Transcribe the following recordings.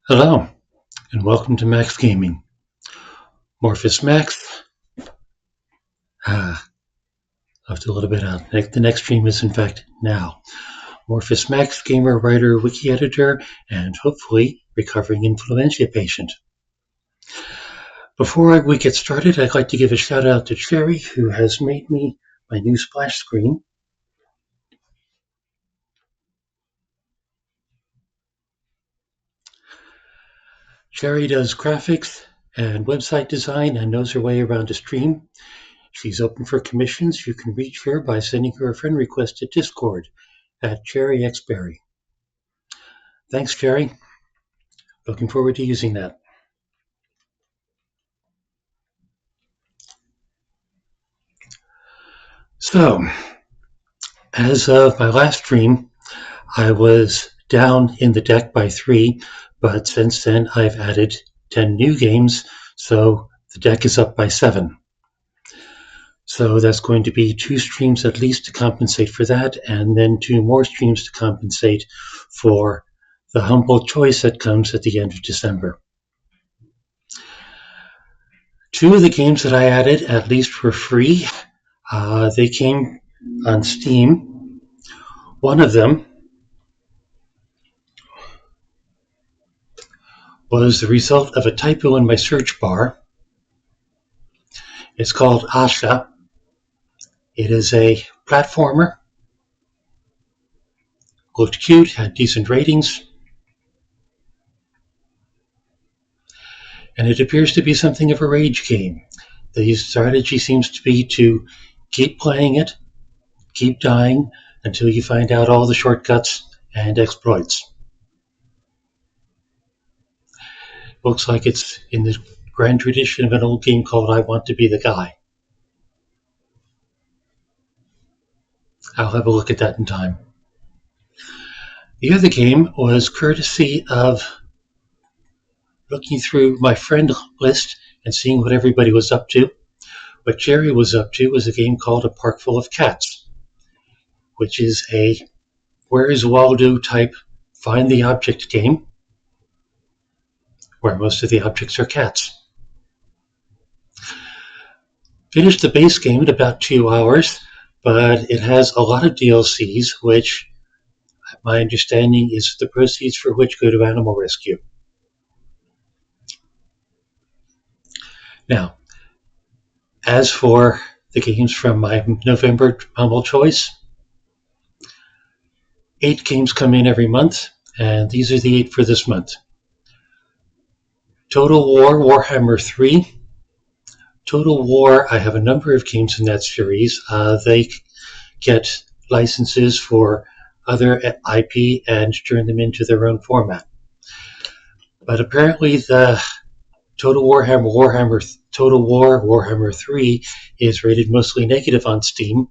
Hello, and welcome to Max Gaming. Morphous Max. Left a little bit out. The next stream is, in fact, now. Morphous Max, gamer, writer, wiki editor, and hopefully recovering influenza patient. Before we get started, I'd like to give a shout out to Cherry, who has made me my new splash screen. Cherry does graphics and website design and knows her way around a stream. She's open for commissions. You can reach her by sending her a friend request to Discord at CherryXberry. Thanks, Cherry. Looking forward to using that. So, as of my last stream, I was down in the deck by 3, but since then I've added 10 new games, so the deck is up by 7. So that's going to be 2 streams at least to compensate for that, and then 2 more streams to compensate for the humble choice that comes at the end of December. 2 of the games that I added, at least for free, they came on Steam. One of them was the result of a typo in my search bar. It's called Asha. It is a platformer. Looked cute, had decent ratings. And it appears to be something of a rage game. The strategy seems to be to keep playing it, keep dying, until you find out all the shortcuts and exploits. Looks like it's in the grand tradition of an old game called I Want to Be the Guy. I'll have a look at that in time. The other game was courtesy of looking through my friend list and seeing what everybody was up to. What Jerry was up to was a game called A Park Full of Cats, which is a Where is Waldo type find the object game, where most of the objects are cats. Finished the base game in about 2 hours, but it has a lot of DLCs, which my understanding is the proceeds for which go to animal rescue. Now, as for the games from my November humble choice, 8 games come in every month, and these are the 8 for this month. Total War Warhammer 3. Total War, I have a number of games in that series. They get licenses for other IP and turn them into their own format. But apparently the Total War Warhammer 3 is rated mostly negative on Steam.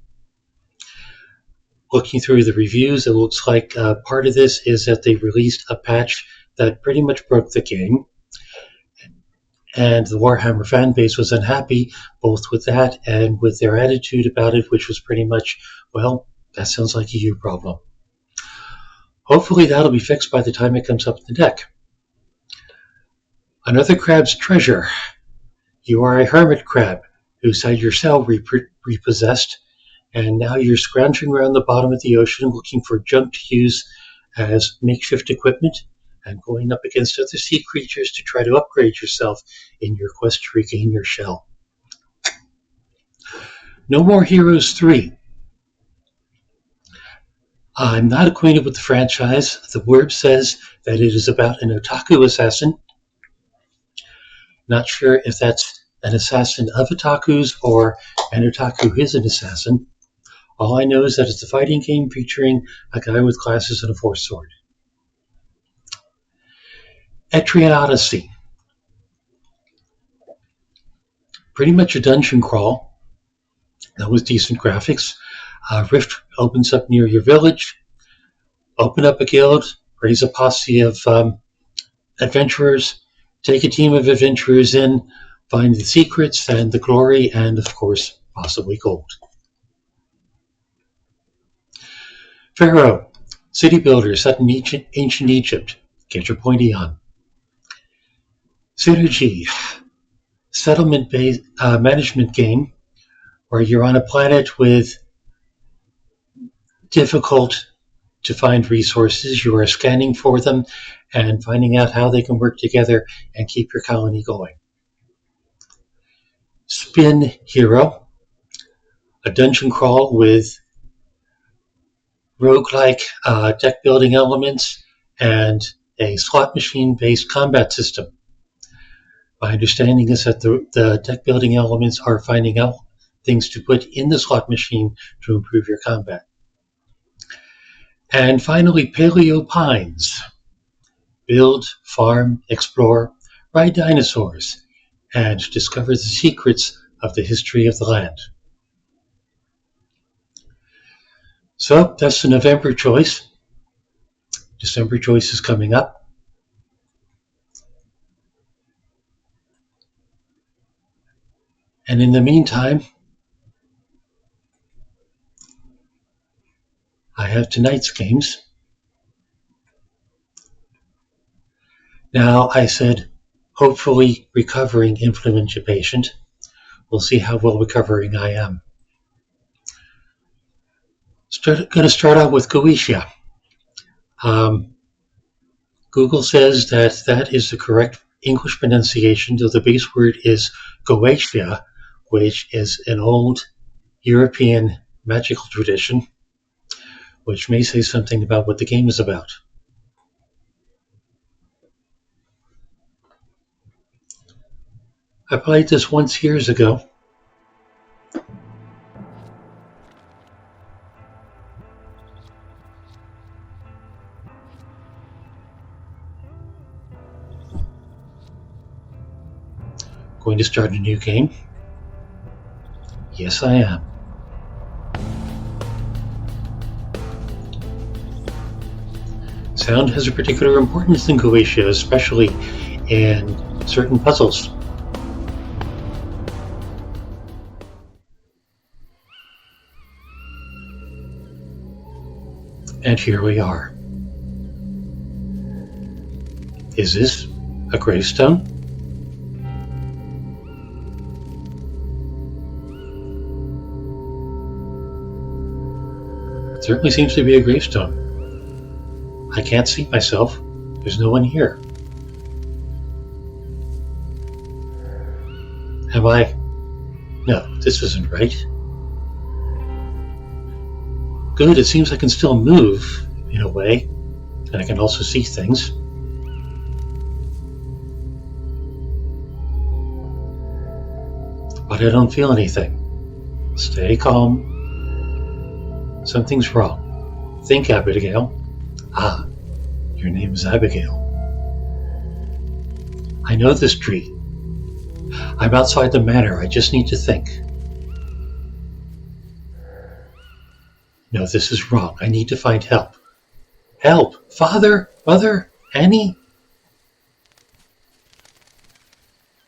Looking through the reviews, it looks like part of this is that they released a patch that pretty much broke the game. And the Warhammer fan base was unhappy both with that and with their attitude about it, which was pretty much, well, that sounds like a you problem. Hopefully that'll be fixed by the time it comes up in the deck. Another crab's treasure. You are a hermit crab who's had your cell repossessed, and now you're scrounging around the bottom of the ocean looking for junk to use as makeshift equipment and going up against other sea creatures to try to upgrade yourself in your quest to regain your shell. No More Heroes 3. I'm not acquainted with the franchise. The word says that it is about an otaku assassin. Not sure if that's an assassin of otakus or an otaku who is an assassin. All I know is that it's a fighting game featuring a guy with glasses and a force sword. Etrian Odyssey. Pretty much a dungeon crawl. That was decent graphics. Rift opens up near your village. Open up a guild. Raise a posse of adventurers. Take a team of adventurers in. Find the secrets and the glory and, of course, possibly gold. Pharaoh. City builder set in ancient Egypt. Get your pointy on. Synergy, settlement-based management game where you're on a planet with difficult to find resources. You are scanning for them and finding out how they can work together and keep your colony going. Spin Hero, a dungeon crawl with roguelike deck building elements and a slot machine based combat system. My understanding is that the deck building elements are finding out things to put in the slot machine to improve your combat. And finally, Paleo Pines. Build, farm, explore, ride dinosaurs, and discover the secrets of the history of the land. So that's the November choice. December choice is coming up. And in the meantime, I have tonight's games. Now, I said, hopefully recovering influenza patient. We'll see how well recovering I am. Going to start out with Goetia. Google says that is the correct English pronunciation, though the base word is Goetia, which is an old European magical tradition, which may say something about what the game is about. I played this once years ago. Going to start a new game? Yes, I am. Sound has a particular importance in Goetia, especially in certain puzzles. And here we are. Is this a gravestone? It certainly seems to be a gravestone. I can't see myself. There's no one here. Am I? No, this isn't right. Good, it seems I can still move, in a way, and I can also see things. But I don't feel anything. Stay calm. Something's wrong. Think, Abigail. Ah, your name is Abigail. I know this tree. I'm outside the manor. I just need to think. No, this is wrong. I need to find help. Help! Father? Mother? Annie?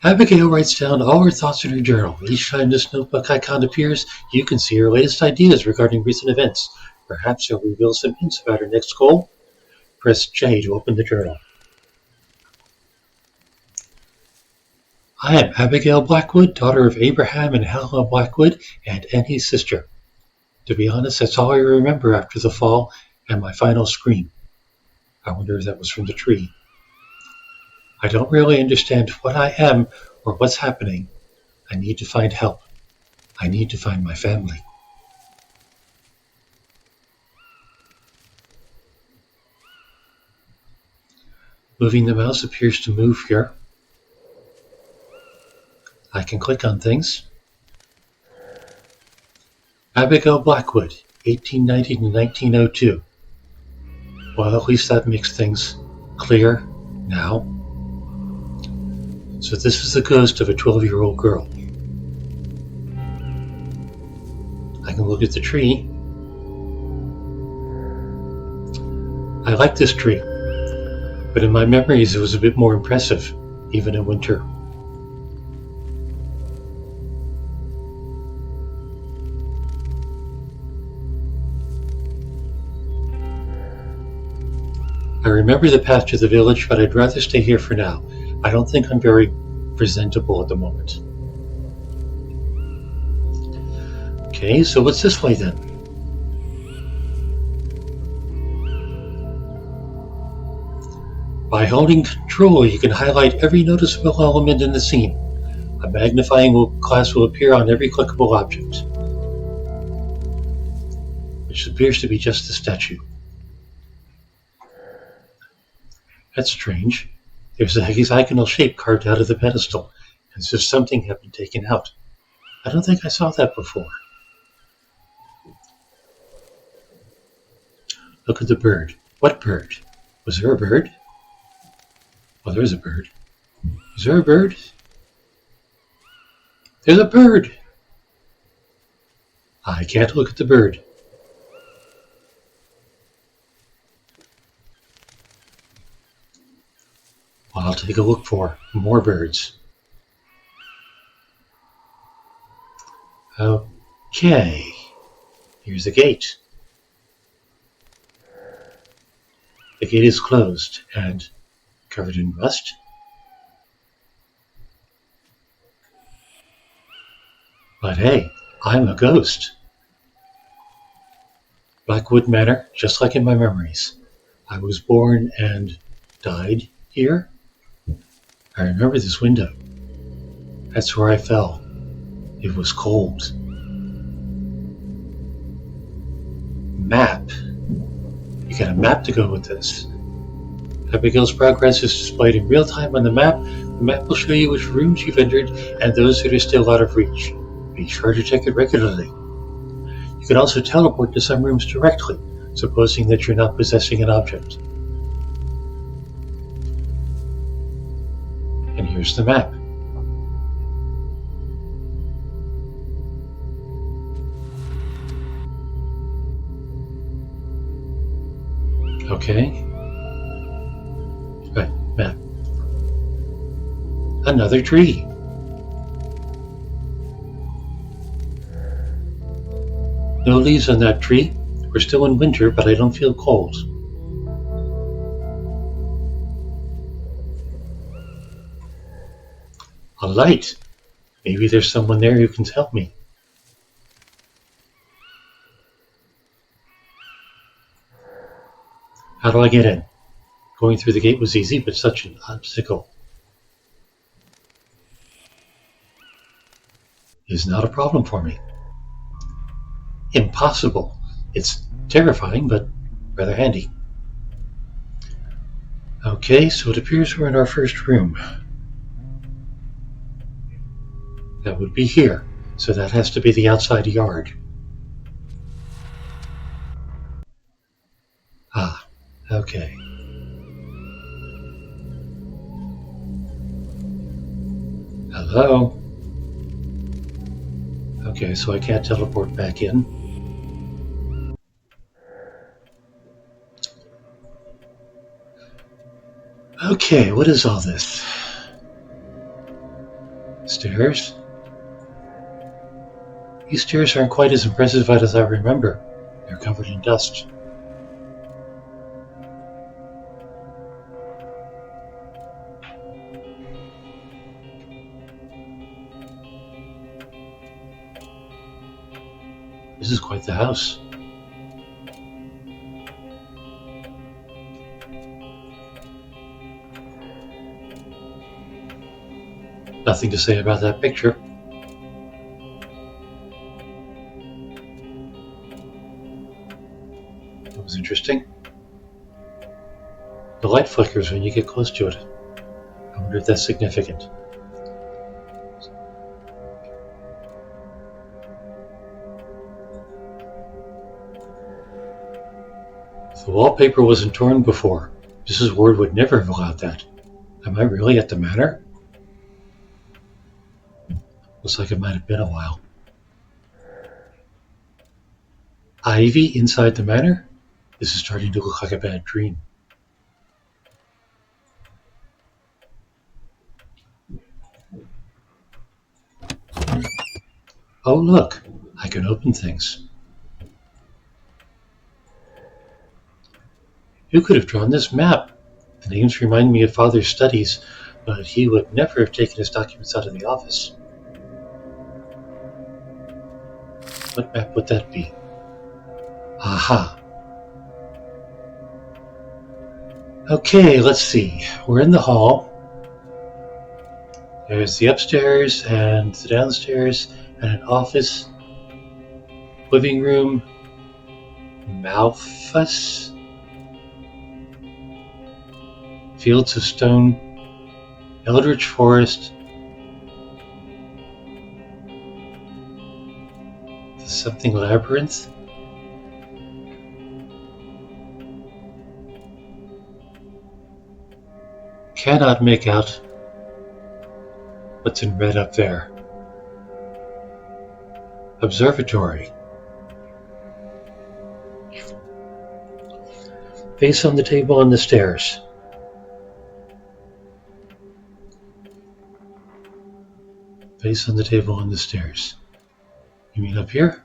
Abigail writes down all her thoughts in her journal. Each time this notebook icon appears, you can see her latest ideas regarding recent events. Perhaps she'll reveal some hints about her next goal. Press J to open the journal. I am Abigail Blackwood, daughter of Abraham and Helena Blackwood, and Annie's sister. To be honest, that's all I remember after the fall and my final scream. I wonder if that was from the tree. I don't really understand what I am or what's happening. I need to find help. I need to find my family. Moving the mouse appears to move here. I can click on things. Abigail Blackwood, 1890 to 1902. Well, at least that makes things clear now. So this is the ghost of a 12-year-old girl. I can look at the tree. I like this tree, but in my memories it was a bit more impressive, even in winter. I remember the path to the village, but I'd rather stay here for now. I don't think I'm very presentable at the moment. Okay, so what's this way then? By holding Control, you can highlight every noticeable element in the scene. A magnifying glass will appear on every clickable object, which appears to be just the statue. That's strange. There's a hexagonal shape carved out of the pedestal, as if something had been taken out. I don't think I saw that before. Look at the bird. What bird? Was there a bird? Oh, there's a bird. Is there a bird? There's a bird! I can't look at the bird. Well, I'll take a look for more birds. Okay. Here's the gate. The gate is closed and covered in rust. But hey, I'm a ghost. Blackwood Manor, just like in my memories. I was born and died here. I remember this window. That's where I fell. It was cold. Map. You got a map to go with this. Abigail's progress is displayed in real time on the map. The map will show you which rooms you've entered and those that are still out of reach. Be sure to check it regularly. You can also teleport to some rooms directly, supposing that you're not possessing an object. And here's the map. Okay. Right, map. Another tree. No leaves on that tree. We're still in winter, but I don't feel cold. A light. Maybe there's someone there who can help me. How do I get in? Going through the gate was easy, but such an obstacle is not a problem for me. Impossible. It's terrifying, but rather handy. Okay, so it appears we're in our first room. That would be here, so that has to be the outside yard. Ah, okay. Hello? Okay, so I can't teleport back in. Okay, what is all this? Stairs? These stairs aren't quite as impressive as I remember. They're covered in dust. This is quite the house. Nothing to say about that picture. That was interesting. The light flickers when you get close to it. I wonder if that's significant. The wallpaper wasn't torn before. Mrs. Ward would never have allowed that. Am I really at the manor? Looks like it might have been a while. Ivy inside the manor? This is starting to look like a bad dream. Oh look, I can open things. Who could have drawn this map? The names remind me of Father's studies but he would never have taken his documents out of the office. What map would that be? Aha. Okay, let's see. We're in the hall. There's the upstairs and the downstairs and an office, living room, Malthus, fields of stone, Eldritch Forest, something labyrinth. Cannot make out what's in red up there. Observatory. Face on the table on the stairs. Face on the table on the stairs. You mean up here?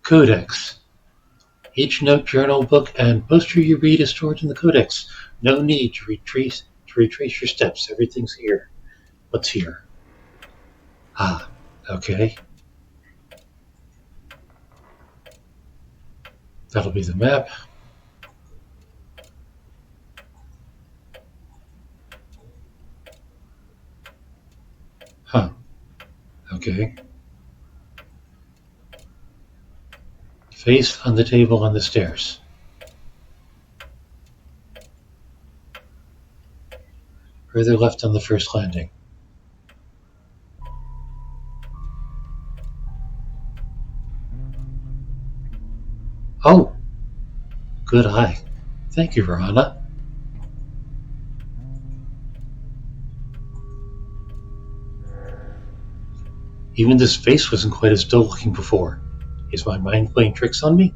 Codex. Each note, journal, book, and poster you read is stored in the codex. No need to retrace your steps. Everything's here. What's here? Ah, okay. That'll be the map. Huh. Okay. Face on the table on the stairs. Further left on the first landing. Oh! Good eye. Thank you, Verana. Even this face wasn't quite as dull looking before. Is my mind playing tricks on me?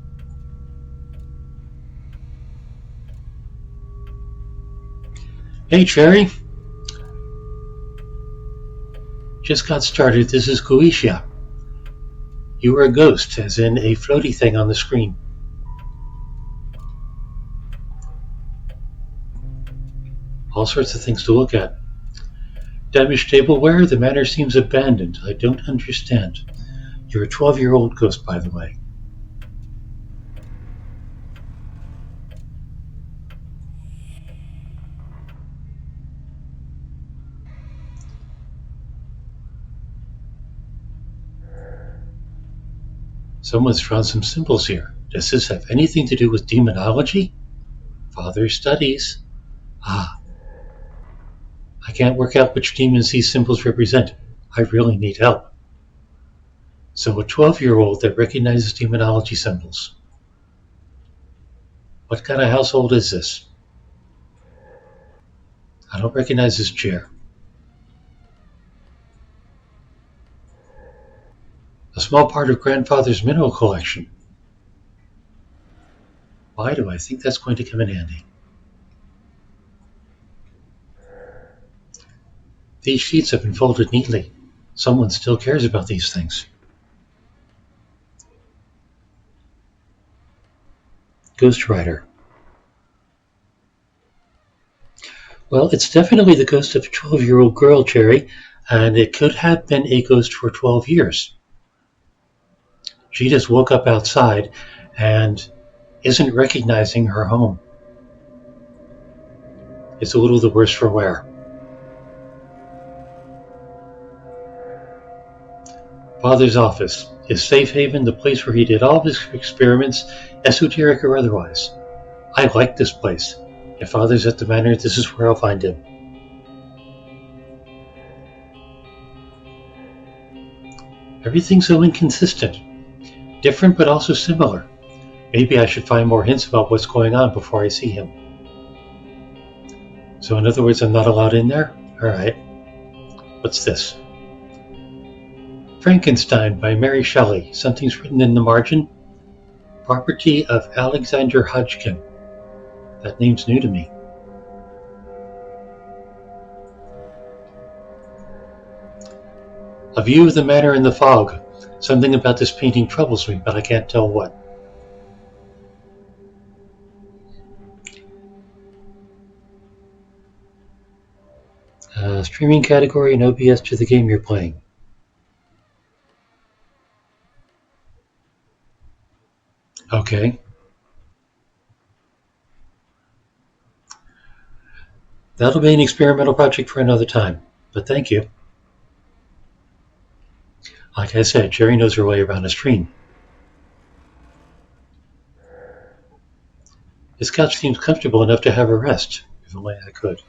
Hey, Cherry. Just got started. This is Goetia. You were a ghost, as in a floaty thing on the screen. All sorts of things to look at. Damaged tableware, the manor seems abandoned. I don't understand. You're a 12-year-old ghost, by the way. Someone's drawn some symbols here. Does this have anything to do with demonology? Father's studies. Ah. I can't work out which demons these symbols represent. I really need help. So a 12-year-old that recognizes demonology symbols. What kind of household is this? I don't recognize this chair. A small part of grandfather's mineral collection. Why do I think that's going to come in handy? These sheets have been folded neatly. Someone still cares about these things. Ghostwriter. Well, it's definitely the ghost of a 12-year-old girl, Cherry, and it could have been a ghost for 12 years. She just woke up outside and isn't recognizing her home. It's a little the worse for wear. Father's office, his safe haven, the place where he did all of his experiments, esoteric or otherwise. I like this place. If Father's at the manor, this is where I'll find him. Everything's so inconsistent. Different but also similar. Maybe I should find more hints about what's going on before I see him. So in other words, I'm not allowed in there? Alright. What's this? Frankenstein by Mary Shelley. Something's written in the margin. Property of Alexander Hodgkin. That name's new to me. A view of the manor in the fog. Something about this painting troubles me, but I can't tell what. Streaming category and OBS to the game you're playing. Okay. That'll be an experimental project for another time, but thank you. Like I said, Jerry knows her way around a stream. This couch seems comfortable enough to have a rest, if only I could.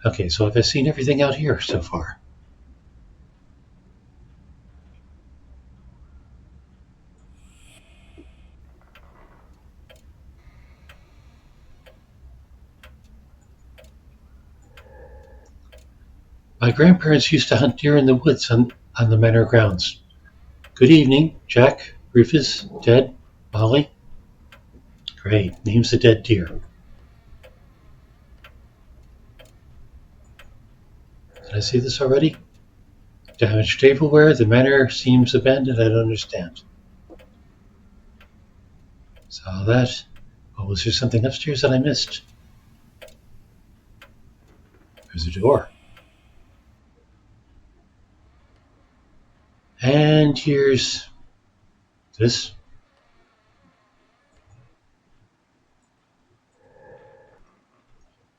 Okay, so I've seen everything out here so far. My grandparents used to hunt deer in the woods on the manor grounds. Good evening, Jack, Rufus, Ted, Molly. Great, name's the dead deer. Did I see this already? Damaged tableware, the manor seems abandoned, I don't understand. Saw that. Oh, was there something upstairs that I missed? There's a door. And here's this.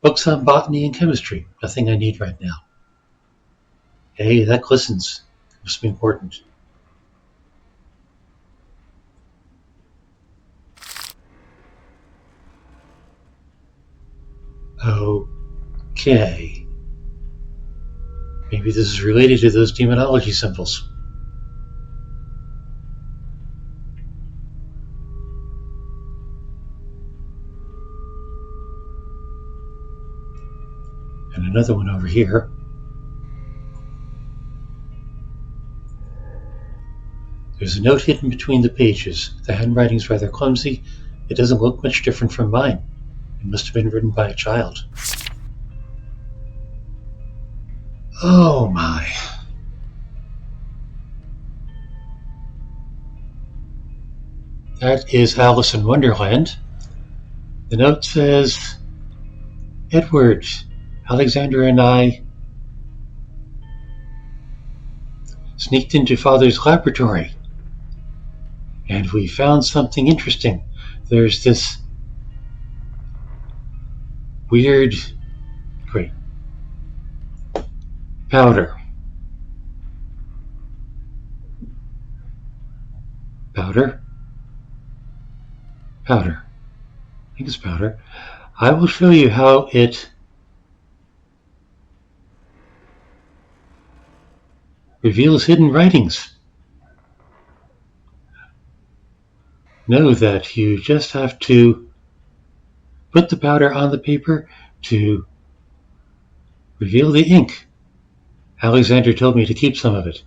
Books on botany and chemistry. Nothing I need right now. Hey, that glistens. Must be important. Okay. Maybe this is related to those demonology symbols. And another one over here. There's a note hidden between the pages. The handwriting's rather clumsy. It doesn't look much different from mine. It must have been written by a child. Oh my. That is Alice in Wonderland. The note says, Edward, Alexander and I sneaked into Father's laboratory and we found something interesting. There's this weird, powder. Powder? Powder. I think it's powder. I will show you how it reveals hidden writings. Know that you just have to put the powder on the paper to reveal the ink. Alexander told me to keep some of it.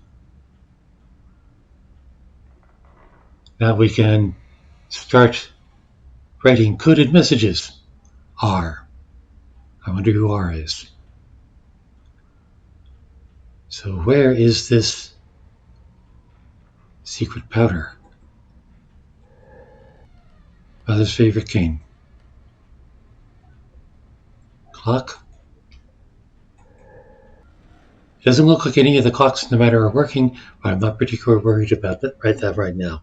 Now we can start writing coded messages. R. I wonder who R is. So where is this secret powder? Mother's favorite game. Clock. It doesn't look like any of the clocks in the manor are working, but I'm not particularly worried about that right now.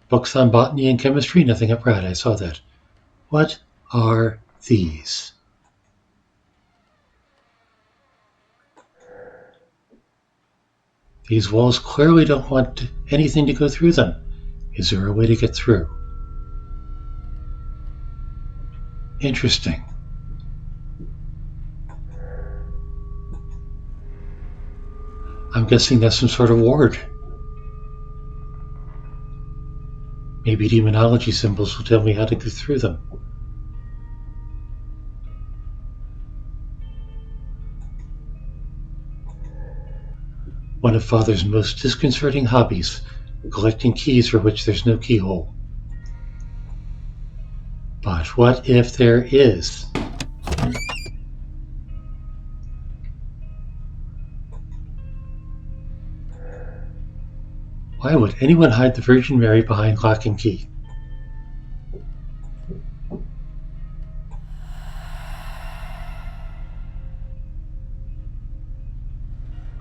Books on botany and chemistry, nothing I've read. I saw that. What are these? These walls clearly don't want anything to go through them. Is there a way to get through? Interesting. I'm guessing that's some sort of ward. Maybe demonology symbols will tell me how to go through them. One of Father's most disconcerting hobbies, collecting keys for which there's no keyhole. But what if there is? Why would anyone hide the Virgin Mary behind lock and key?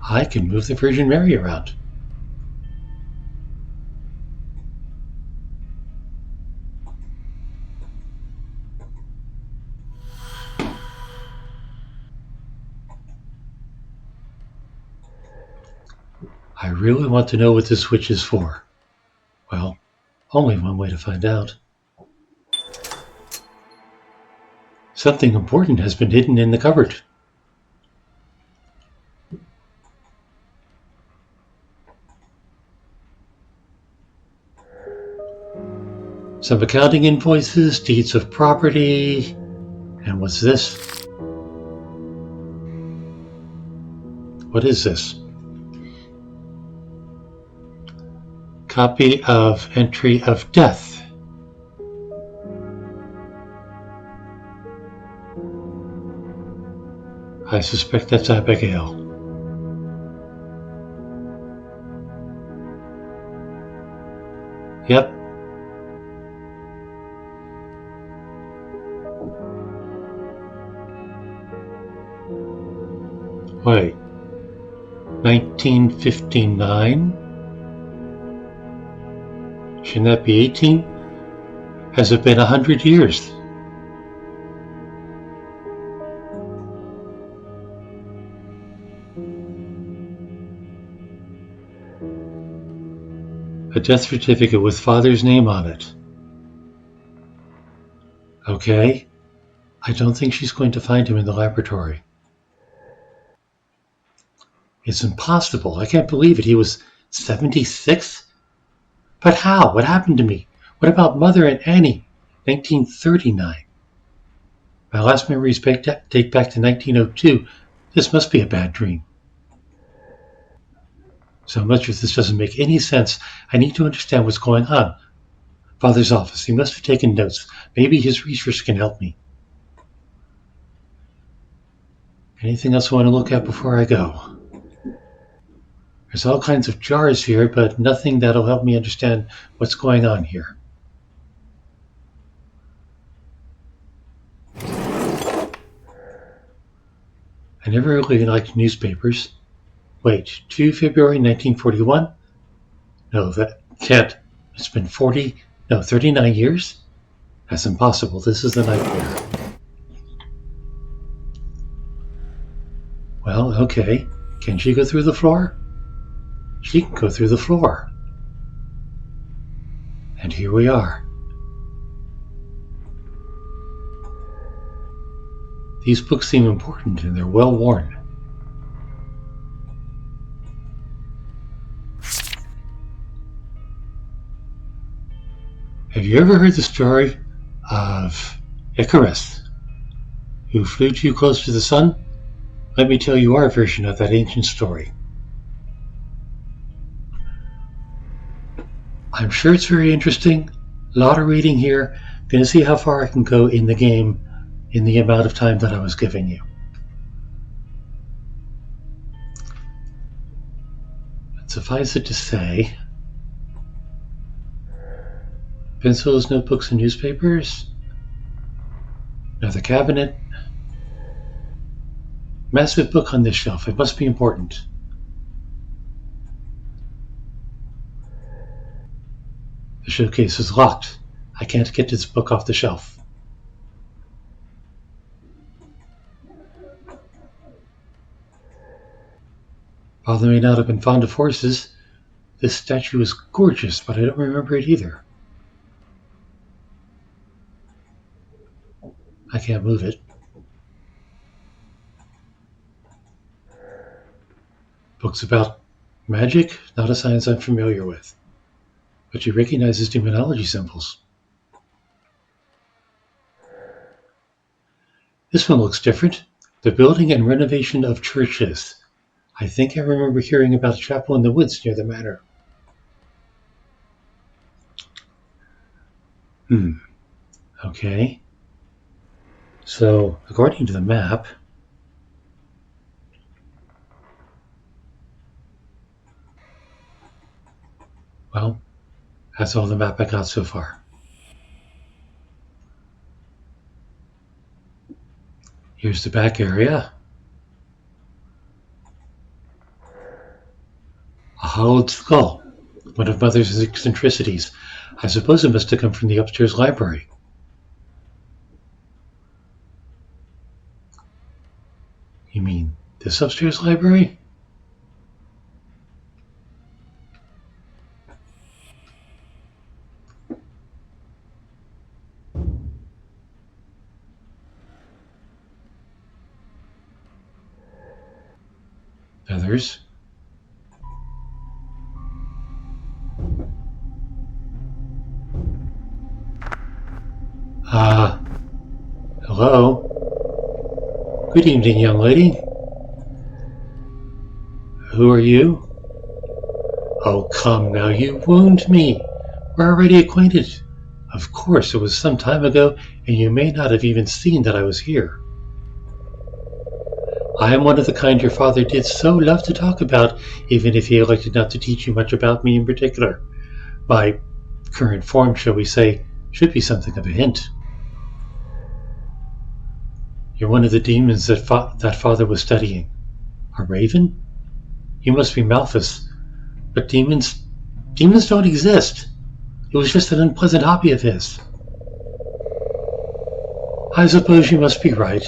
I can move the Virgin Mary around. I really want to know what this switch is for. Well, only one way to find out. Something important has been hidden in the cupboard. Some accounting invoices, deeds of property, and what's this? What is this? Copy of entry of death. I suspect that's Abigail. Yep. Wait. 1959? Shouldn't that be 18? Has it been 100 years? A death certificate with father's name on it. Okay. I don't think she's going to find him in the laboratory. It's impossible. I can't believe it. He was 76? But how? What happened to me? What about Mother and Annie? 1939. My last memories date back to 1902. This must be a bad dream. So much of this doesn't make any sense. I need to understand what's going on. Father's office. He must have taken notes. Maybe his research can help me. Anything else I want to look at before I go? There's all kinds of jars here, but nothing that'll help me understand what's going on here. I never really liked newspapers. Wait, 2 February 1941? No, that can't. It's been 39 years? That's impossible. This is a nightmare. Well, okay. Can she go through the floor? She can go through the floor. And here we are. These books seem important and they're well worn. Have you ever heard the story of Icarus, who flew too close to the sun? Let me tell you our version of that ancient story. I'm sure it's very interesting. A lot of reading here. Going to see how far I can go in the game in the amount of time that I was giving you. But suffice it to say, pencils, notebooks, and newspapers. Another cabinet. Massive book on this shelf. It must be important. The showcase is locked. I can't get this book off the shelf. Father may not have been fond of horses. This statue is gorgeous, but I don't remember it either. I can't move it. Books about magic? Not a science I'm familiar with. But she recognizes demonology symbols. This one looks different. The building and renovation of churches. I think I remember hearing about a chapel in the woods near the manor. Okay. So, according to the map, Well, that's all the map I got so far. Here's the back area. A hollowed skull. One of Mother's eccentricities. I suppose it must have come from the upstairs library. You mean this upstairs library? Feathers. Hello? Good evening, young lady. Who are you? Oh, come now, you wound me. We're already acquainted. Of course, it was some time ago, and you may not have even seen that I was here. I am one of the kind your father did so love to talk about, even if he elected not to teach you much about me in particular. My current form, shall we say, should be something of a hint. You're one of the demons that father was studying. A raven? You must be Malthus. But demons don't exist. It was just an unpleasant hobby of his. I suppose you must be right.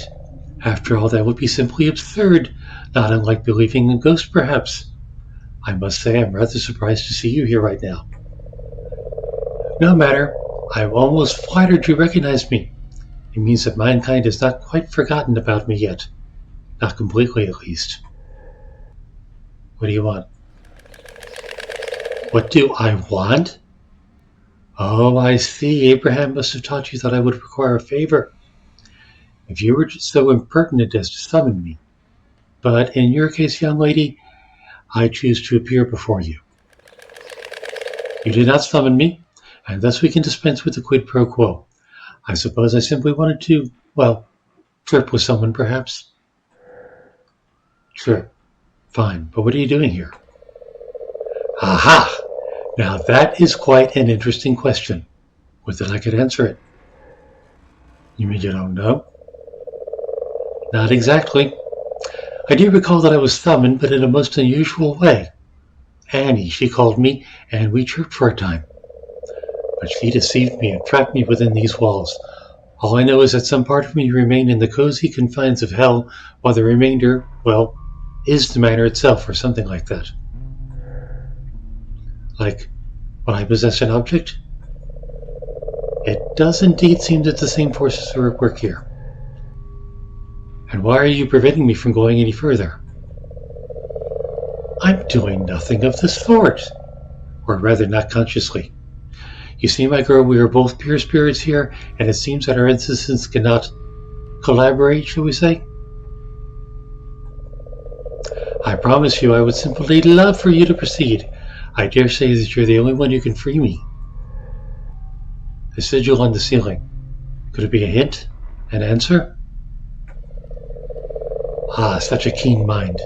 After all, that would be simply absurd, not unlike believing in ghosts, perhaps. I must say I'm rather surprised to see you here right now. No matter, I'm almost flattered you recognize me. It means that mankind has not quite forgotten about me yet. Not completely, at least. What do you want? What do I want? Oh, I see. Abraham must have taught you that I would require a favor. If you were so impertinent as to summon me. But in your case, young lady, I choose to appear before you. You did not summon me, and thus we can dispense with the quid pro quo. I suppose I simply wanted to, well, flirt with someone, perhaps. Sure, fine, but what are you doing here? Aha! Now that is quite an interesting question. Would that I could answer it? You mean you don't know? Not exactly. I do recall that I was summoned, but in a most unusual way. Annie, she called me, and we chirped for a time. But she deceived me and trapped me within these walls. All I know is that some part of me remained in the cozy confines of hell, while the remainder, well, is the manor itself, or something like that. Like when I possess an object? It does indeed seem that the same forces are at work here. And why are you preventing me from going any further? I'm doing nothing of the sort. Or rather, not consciously. You see, my girl, we are both pure spirits here, and it seems that our existence cannot collaborate, shall we say? I promise you I would simply love for you to proceed. I dare say that you're the only one who can free me. The sigil on the ceiling. Could it be a hint? An answer? Ah, such a keen mind.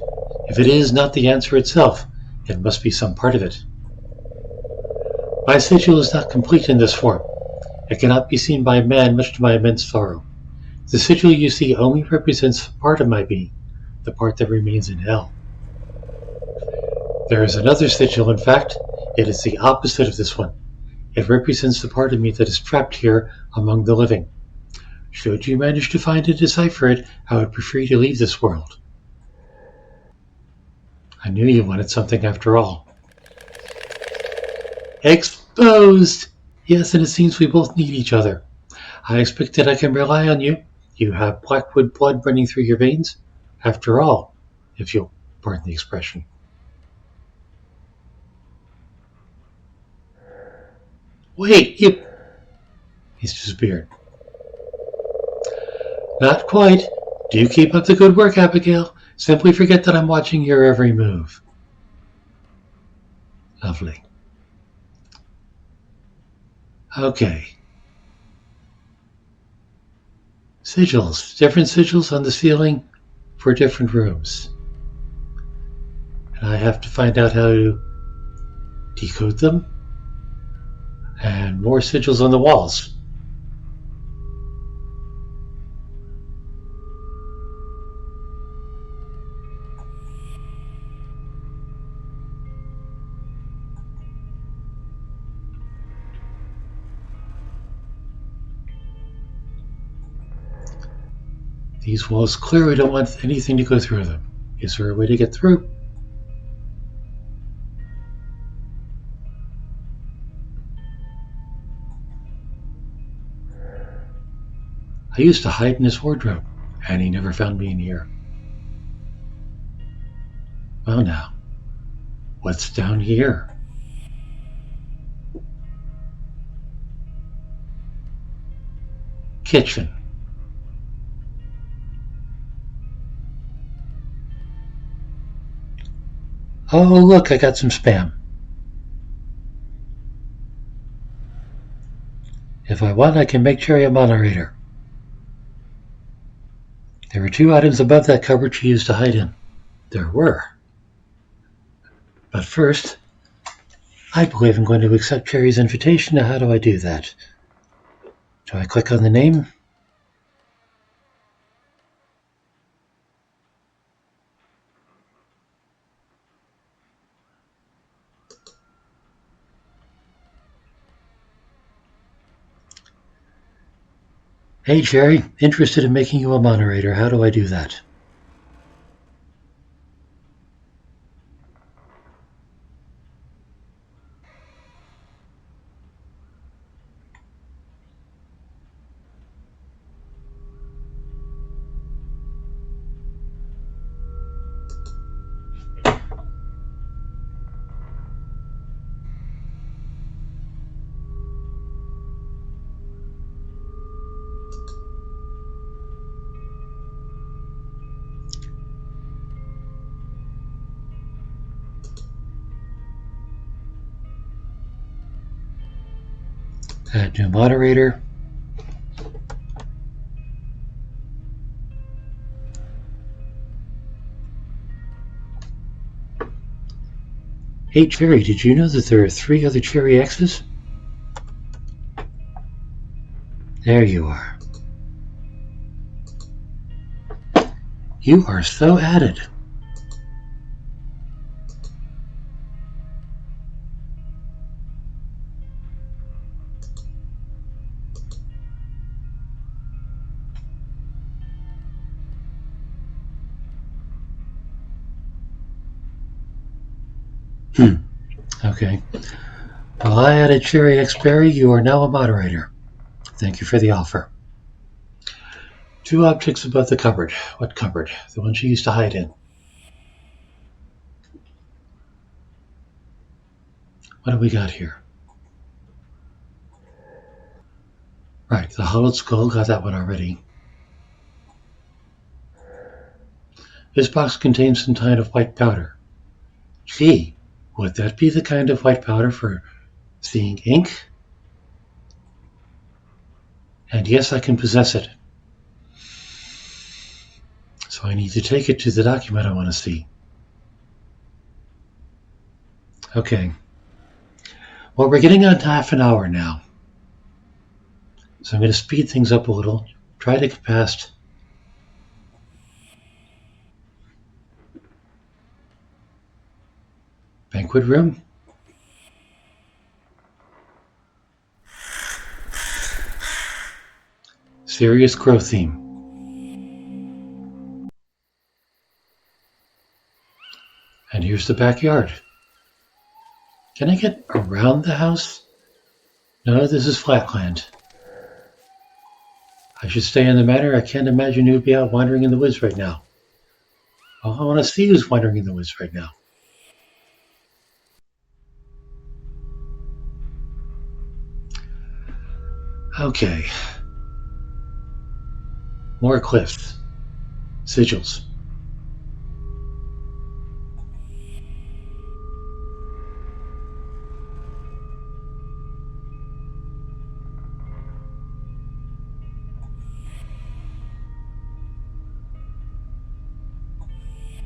If it is not the answer itself, it must be some part of it. My sigil is not complete in this form. It cannot be seen by man, much to my immense sorrow. The sigil you see only represents part of my being, the part that remains in hell. There is another sigil, in fact. It is the opposite of this one. It represents the part of me that is trapped here among the living. Should you manage to find and decipher it, I would prefer you to leave this world. I knew you wanted something after all. Exposed! Yes, and it seems we both need each other. I expect that I can rely on you. You have Blackwood blood running through your veins. After all, if you'll pardon the expression. Wait, you... He's disappeared. Not quite. Do keep up the good work, Abigail. Simply forget that I'm watching your every move. Lovely. Okay. Sigils. Different sigils on the ceiling for different rooms. And I have to find out how to decode them. And more sigils on the walls. These walls clearly don't want anything to go through them. Is there a way to get through? I used to hide in his wardrobe, and he never found me in here. Well now, what's down here? Kitchen. Oh look, I got some spam. If I want, I can make Cherry a moderator. There were 2 items above that cupboard she used to hide in. There were. But first, I believe I'm going to accept Cherry's invitation. Now how do I do that? Do I click on the name? Hey Cherry, interested in making you a moderator. How do I do that? Add new moderator. Hey Cherry, did you know that there are 3 other Cherry X's? There you are. You are so added. Okay. Well, I added Cherry X Berry. You are now a moderator. Thank you for the offer. 2 objects above the cupboard. What cupboard? The one she used to hide in. What do we got here? Right, the hollowed skull. Got that one already. This box contains some kind of white powder. Gee, would that be the kind of white powder for seeing ink? And yes, I can possess it. So I need to take it to the document I want to see. Okay. Well, we're getting on to half an hour now. So I'm going to speed things up a little. Try to get past banquet room. Serious crow theme. And here's the backyard. Can I get around the house? No, this is flatland. I should stay in the manor. I can't imagine you would be out wandering in the woods right now. Oh, I want to see who's wandering in the woods right now. Okay. More cliffs. Sigils.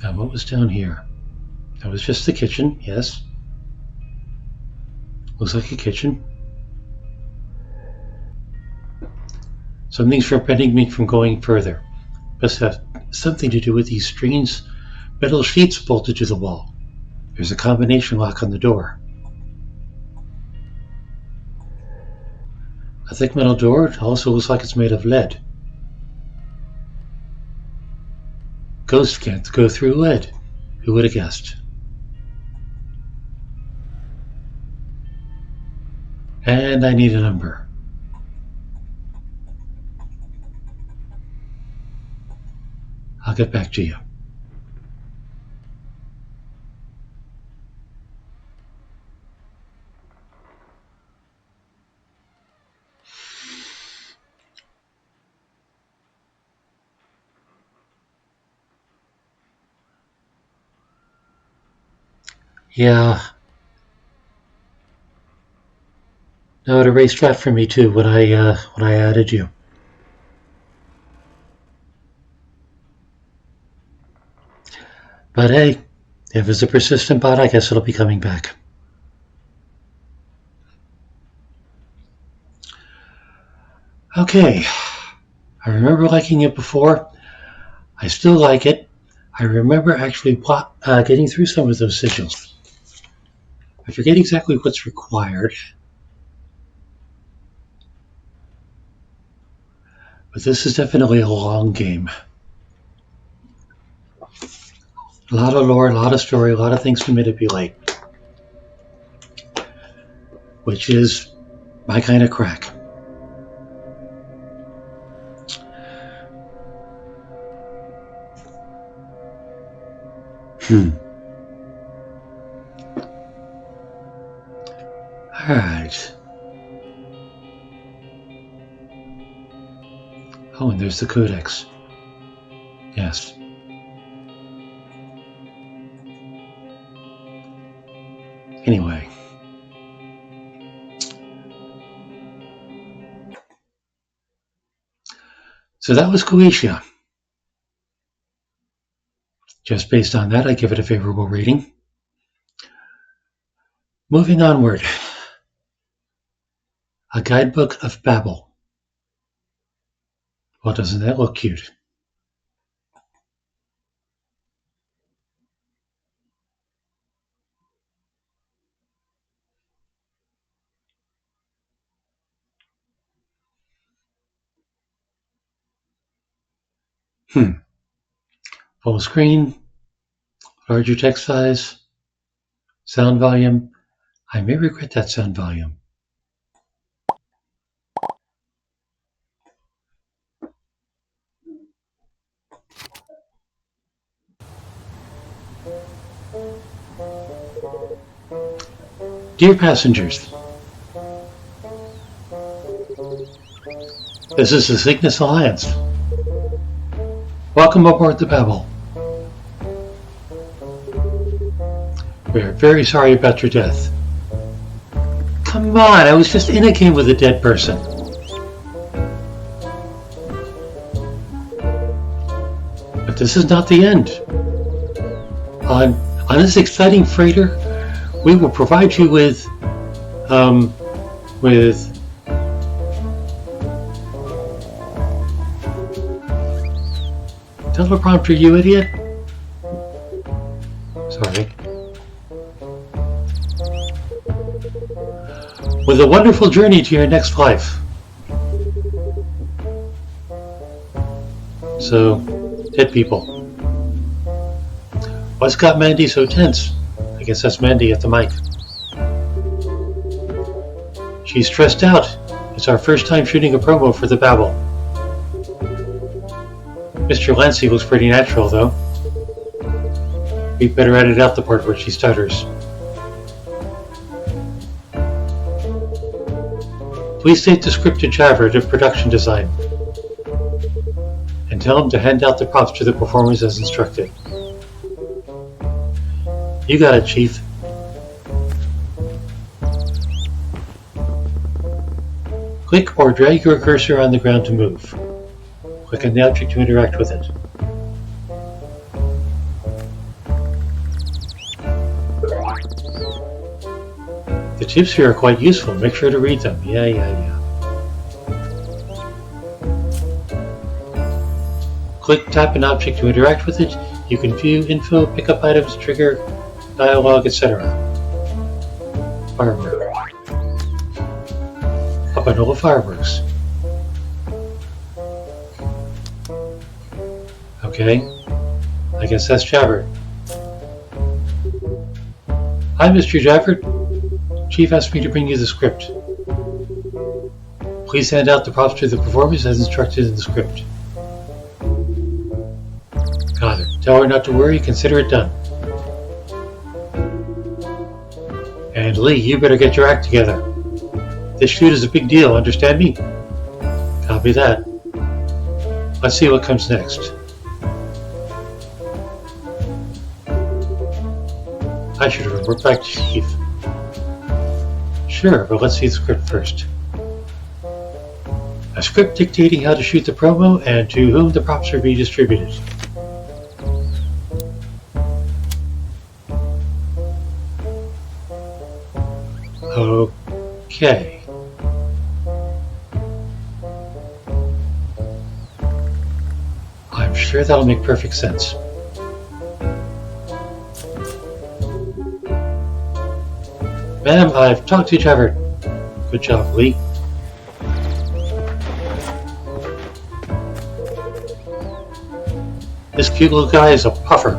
Now, what was down here? That was just the kitchen, yes. Looks like a kitchen. Something's preventing me from going further. Must have something to do with these strange metal sheets bolted to the wall. There's a combination lock on the door. A thick metal door. It also looks like it's made of lead. Ghosts can't go through lead. Who would have guessed? And I need a number. I'll get back to you. Yeah. No, it erased that for me too when I added you. But hey, if it's a persistent bot, I guess it'll be coming back. Okay. I remember liking it before. I still like it. I remember actually getting through some of those sigils. I forget exactly what's required. But this is definitely a long game. A lot of lore, a lot of story, a lot of things to manipulate. Which is my kind of crack. Alright. Oh, and there's the codex. Yes. Anyway. So that was Goetia. Just based on that, I give it a favorable rating. Moving onward. A Guidebook of Babel. Well, doesn't that look cute? Full screen, larger text size, sound volume. I may regret that sound volume. Dear passengers, this is the Cygnus Alliance. Welcome aboard the Babel. We are very sorry about your death. Come on, I was just in a game with a dead person. But this is not the end. On this exciting freighter, we will provide you with teleprompter, you idiot. Sorry. With a wonderful journey to your next life. So, dead people. What's got Mandy so tense? I guess that's Mandy at the mic. She's stressed out. It's our first time shooting a promo for the Babel. Mr. Lancy looks pretty natural, though. We'd better edit out the part where she stutters. Please take the script to Jabber to production design. And tell him to hand out the props to the performers as instructed. You got it, Chief. Click or drag your cursor on the ground to move. Click on the object to interact with it. The tips here are quite useful. Make sure to read them. Yeah. Click, tap an object to interact with it. You can view info, pick up items, trigger dialogue, etc. Firework. A bundle of fireworks. Okay, I guess that's Javert. Hi, Mr. Javert. Chief asked me to bring you the script. Please hand out the props to the performers as instructed in the script. Got it. Tell her not to worry, consider it done. And Lee, you better get your act together. This shoot is a big deal, understand me? Copy that. Let's see what comes next. I should report back to Chief. Sure, but let's see the script first. A script dictating how to shoot the promo and to whom the props are being distributed. Okay. I'm sure that'll make perfect sense. Ma'am, I've talked to Javert. Good job, Lee. This cute little guy is a puffer.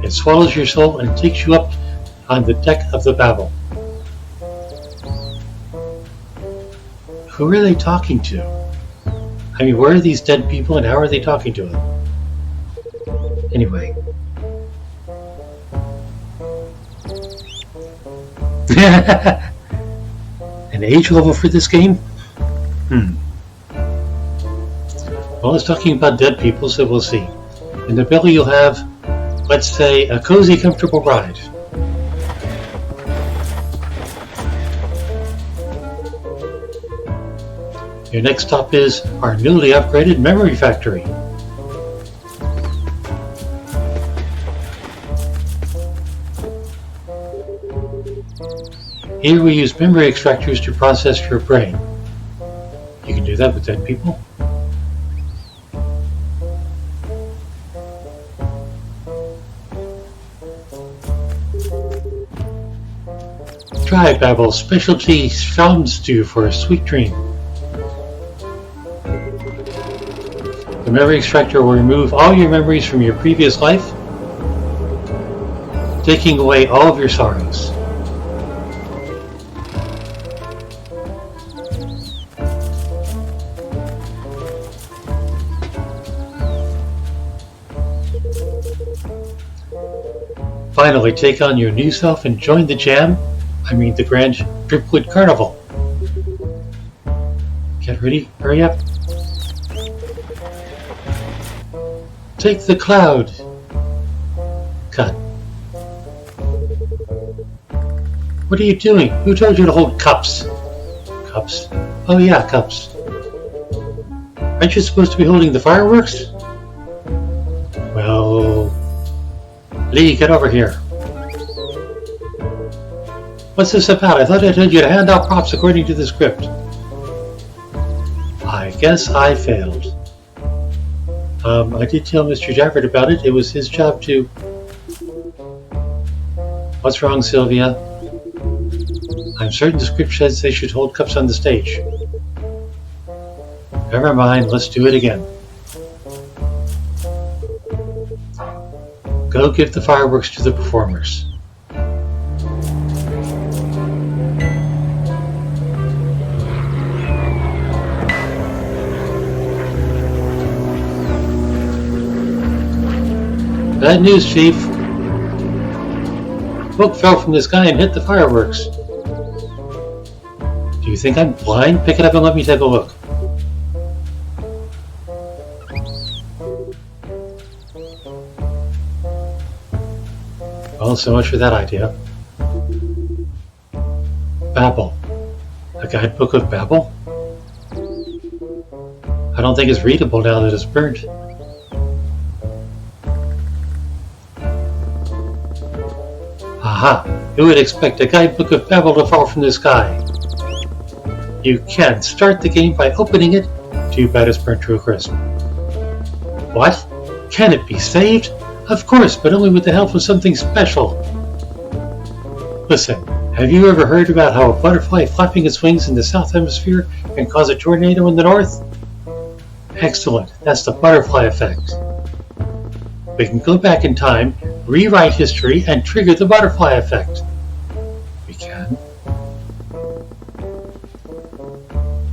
It swallows your soul and takes you up on the deck of the Babel. Who are they talking to? I mean, where are these dead people and how are they talking to them? Anyway. An age level for this game? Well, it's talking about dead people, so we'll see. In the belly you'll have, let's say, a cozy, comfortable ride. Your next stop is our newly upgraded memory factory. Here we use memory extractors to process your brain. You can do that with dead people. Try Babel's specialty shaman stew for a sweet dream. The memory extractor will remove all your memories from your previous life, taking away all of your sorrows. Finally, take on your new self and join the the Grand Dripwood Carnival. Get ready, hurry up. Take the cloud. Cut. What are you doing? Who told you to hold cups? Cups? Oh yeah, cups. Aren't you supposed to be holding the fireworks? Well... Lee, get over here. What's this about? I thought I told you to hand out props according to the script. I guess I failed. I did tell Mr. Javert about it. It was his job to... What's wrong, Sylvia? I'm certain the script says they should hold cups on the stage. Never mind, let's do it again. Go give the fireworks to the performers. Bad news, Chief. Smoke fell from the sky and hit the fireworks. Do you think I'm blind? Pick it up and let me take a look. Well, so much for that idea. Babel. A Guidebook of Babel? I don't think it's readable now that it's burnt. Aha! Who would expect a Guidebook of Babel to fall from the sky? You can start the game by opening it. Too bad it's burnt to a crisp. What? Can it be saved? Of course, but only with the help of something special. Listen, have you ever heard about how a butterfly flapping its wings in the south hemisphere can cause a tornado in the north? Excellent, that's the butterfly effect. We can go back in time, rewrite history, and trigger the butterfly effect. We can.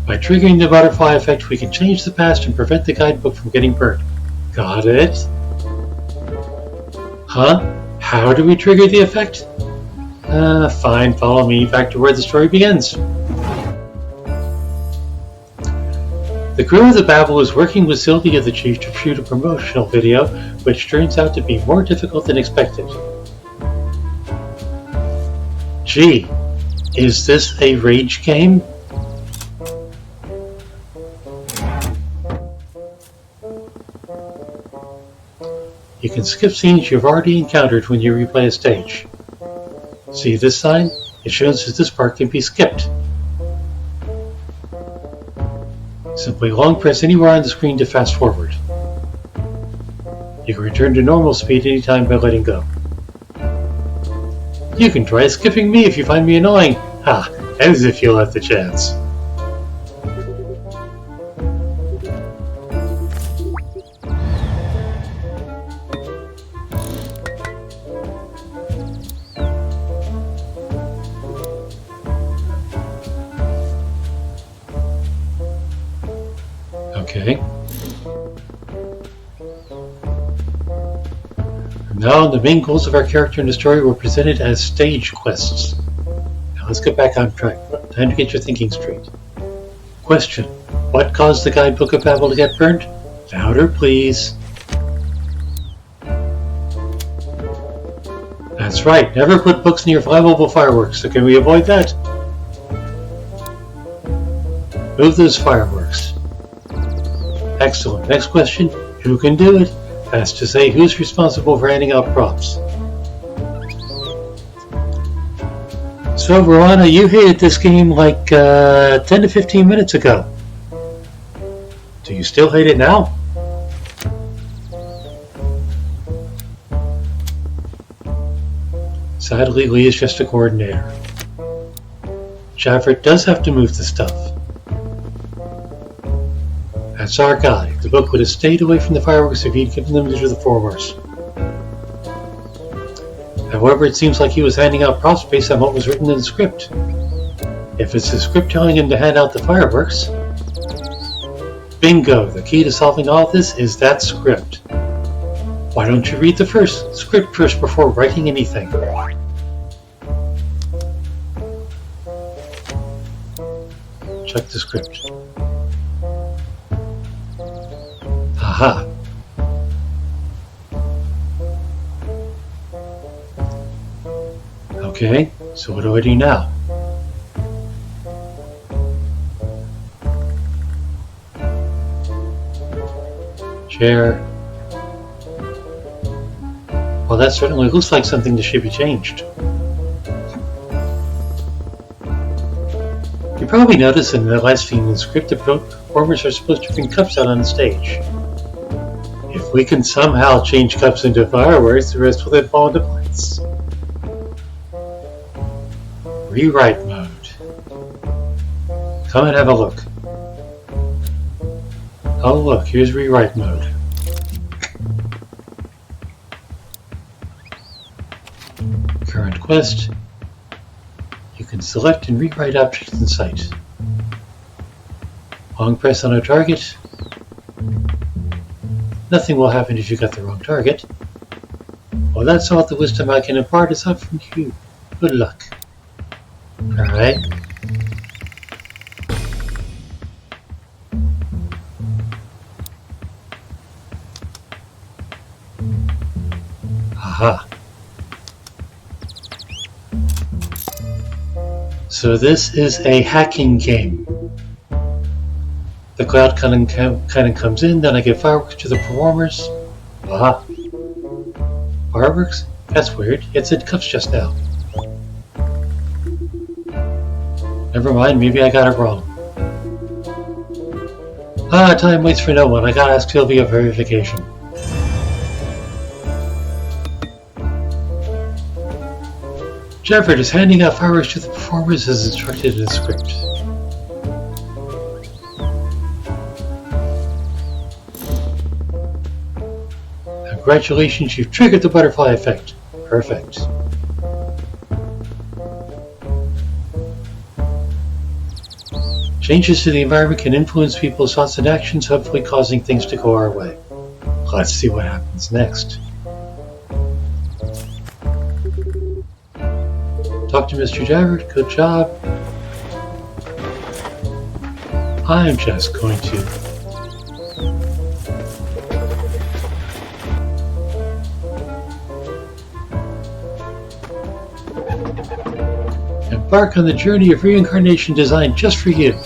By triggering the butterfly effect, we can change the past and prevent the guidebook from getting burned. Got it? Huh? How do we trigger the effect? Fine, follow me back to where the story begins. The crew of the Babel was working with Sylvia the Chief to shoot a promotional video, which turns out to be more difficult than expected. Gee, is this a rage game? You can skip scenes you've already encountered when you replay a stage. See this sign? It shows that this part can be skipped. Simply long press anywhere on the screen to fast forward. You can return to normal speed anytime by letting go. You can try skipping me if you find me annoying. Ha, as if you'll have the chance. Okay. Now the main goals of our character in the story were presented as stage quests. Now let's get back on track. Time to get your thinking straight. Question. What caused the Guidebook of Babel to get burned? Louder, please. That's right. Never put books near flammable fireworks. So can we avoid that? Move those fireworks. Excellent. Next question. Who can do it? That's to say, who's responsible for handing out props? So, Rowana, you hated this game like 10 to 15 minutes ago. Do you still hate it now? Sadly, Lee is just a coordinator. Javert does have to move the stuff. That's our guy. The book would have stayed away from the fireworks if he'd given them to the performers. However, it seems like he was handing out props based on what was written in the script. If it's the script telling him to hand out the fireworks... Bingo! The key to solving all of this is that script. Why don't you read the script first before writing anything? Check the script. Aha. Okay, so what do I do now? Chair. Well, that certainly looks like something that should be changed. You probably noticed in the last scene in the script that performers are supposed to bring cups out on the stage. If we can somehow change cups into fireworks, the rest will then fall into place. Rewrite mode. Come and have a look. Oh look, here's rewrite mode. Current quest. You can select and rewrite objects in sight. Long press on a target. Nothing will happen if you got the wrong target. Well, that's all the wisdom I can impart is up from you. Good luck. Alright. Aha. So this is a hacking game. The cloud kind of comes in, then I give fireworks to the performers. Aha. Fireworks? That's weird. It said cups just now. Never mind, maybe I got it wrong. Time waits for no one. I gotta ask Sylvia for verification. Jefford is handing out fireworks to the performers as instructed in the script. Congratulations, you've triggered the butterfly effect. Perfect. Changes to the environment can influence people's thoughts and actions, hopefully causing things to go our way. Let's see what happens next. Talk to Mr. Javert. Good job. I'm just going to embark on the journey of reincarnation designed just for you.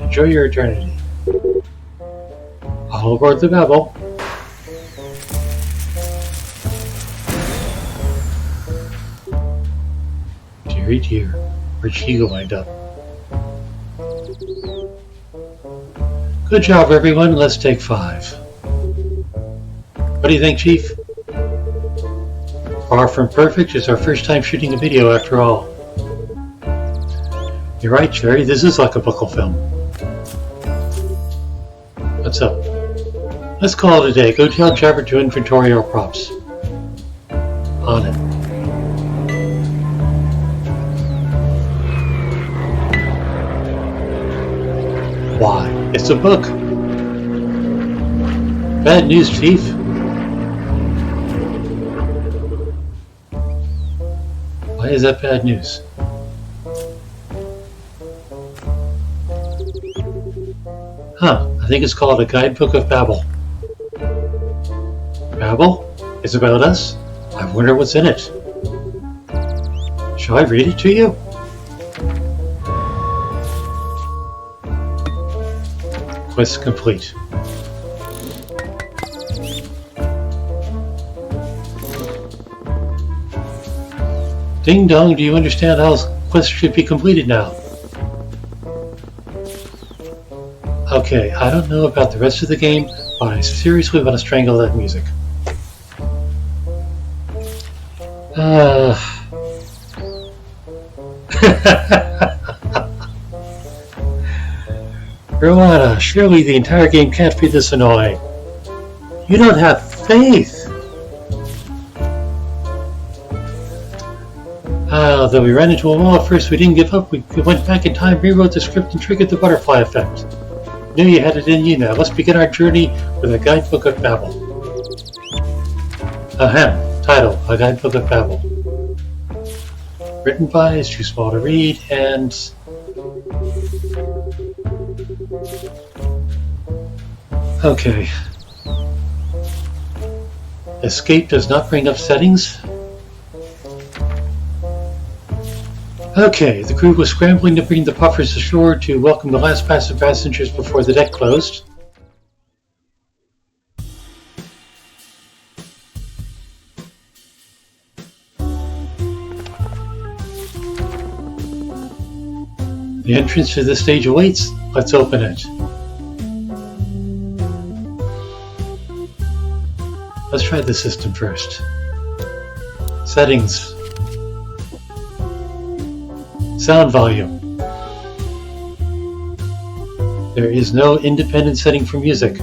Enjoy your eternity. All aboard the Babel. Dearie dear, where'd she go wind up? Good job, everyone. Let's take 5. What do you think, Chief? Far from perfect. It's our first time shooting a video after all. You're right, Cherry. This is like a buckle film. What's up? Let's call it a day. Go tell Trevor to inventory our props. On it. Why? It's a book. Bad news, Chief. Why is that bad news? I think it's called a Guidebook of Babel. Babel? It's about us? I wonder what's in it. Shall I read it to you? Quest complete. Ding dong, do you understand how quests should be completed now? Okay, I don't know about the rest of the game, but I seriously want to strangle that music. Romana, surely the entire game can't be this annoying. You don't have faith! Though we ran into a wall at first, we didn't give up. We went back in time, rewrote the script, and triggered the butterfly effect. Knew you had it in you now. Let's begin our journey with a Guidebook of Babel. Ahem. Title, A Guidebook of Babel. Written by, is too small to read, and... Okay. Escape does not bring up settings. Okay, the crew was scrambling to bring the puffers ashore to welcome the last batch of passengers before the deck closed. The entrance to this stage awaits. Let's open it. Let's try the system first. Settings. Sound volume. There is no independent setting for music.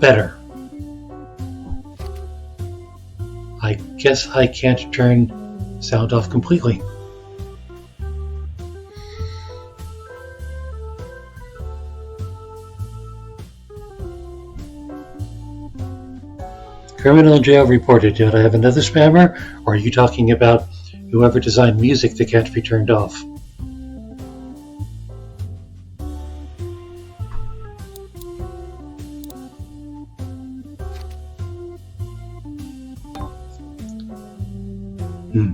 Better. I guess I can't turn sound off completely. Criminal jail reported. Did I have another spammer? Or are you talking about whoever designed music that can't be turned off? Hmm.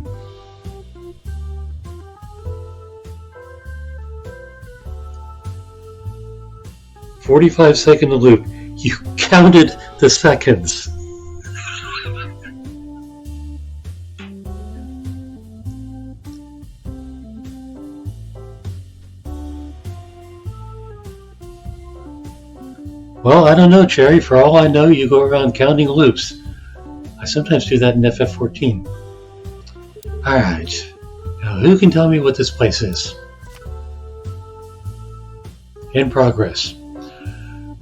"45-second loop." You counted the seconds. Well, I don't know, Cherry. For all I know, you go around counting loops. I sometimes do that in FF14. Alright. Now, who can tell me what this place is? In progress.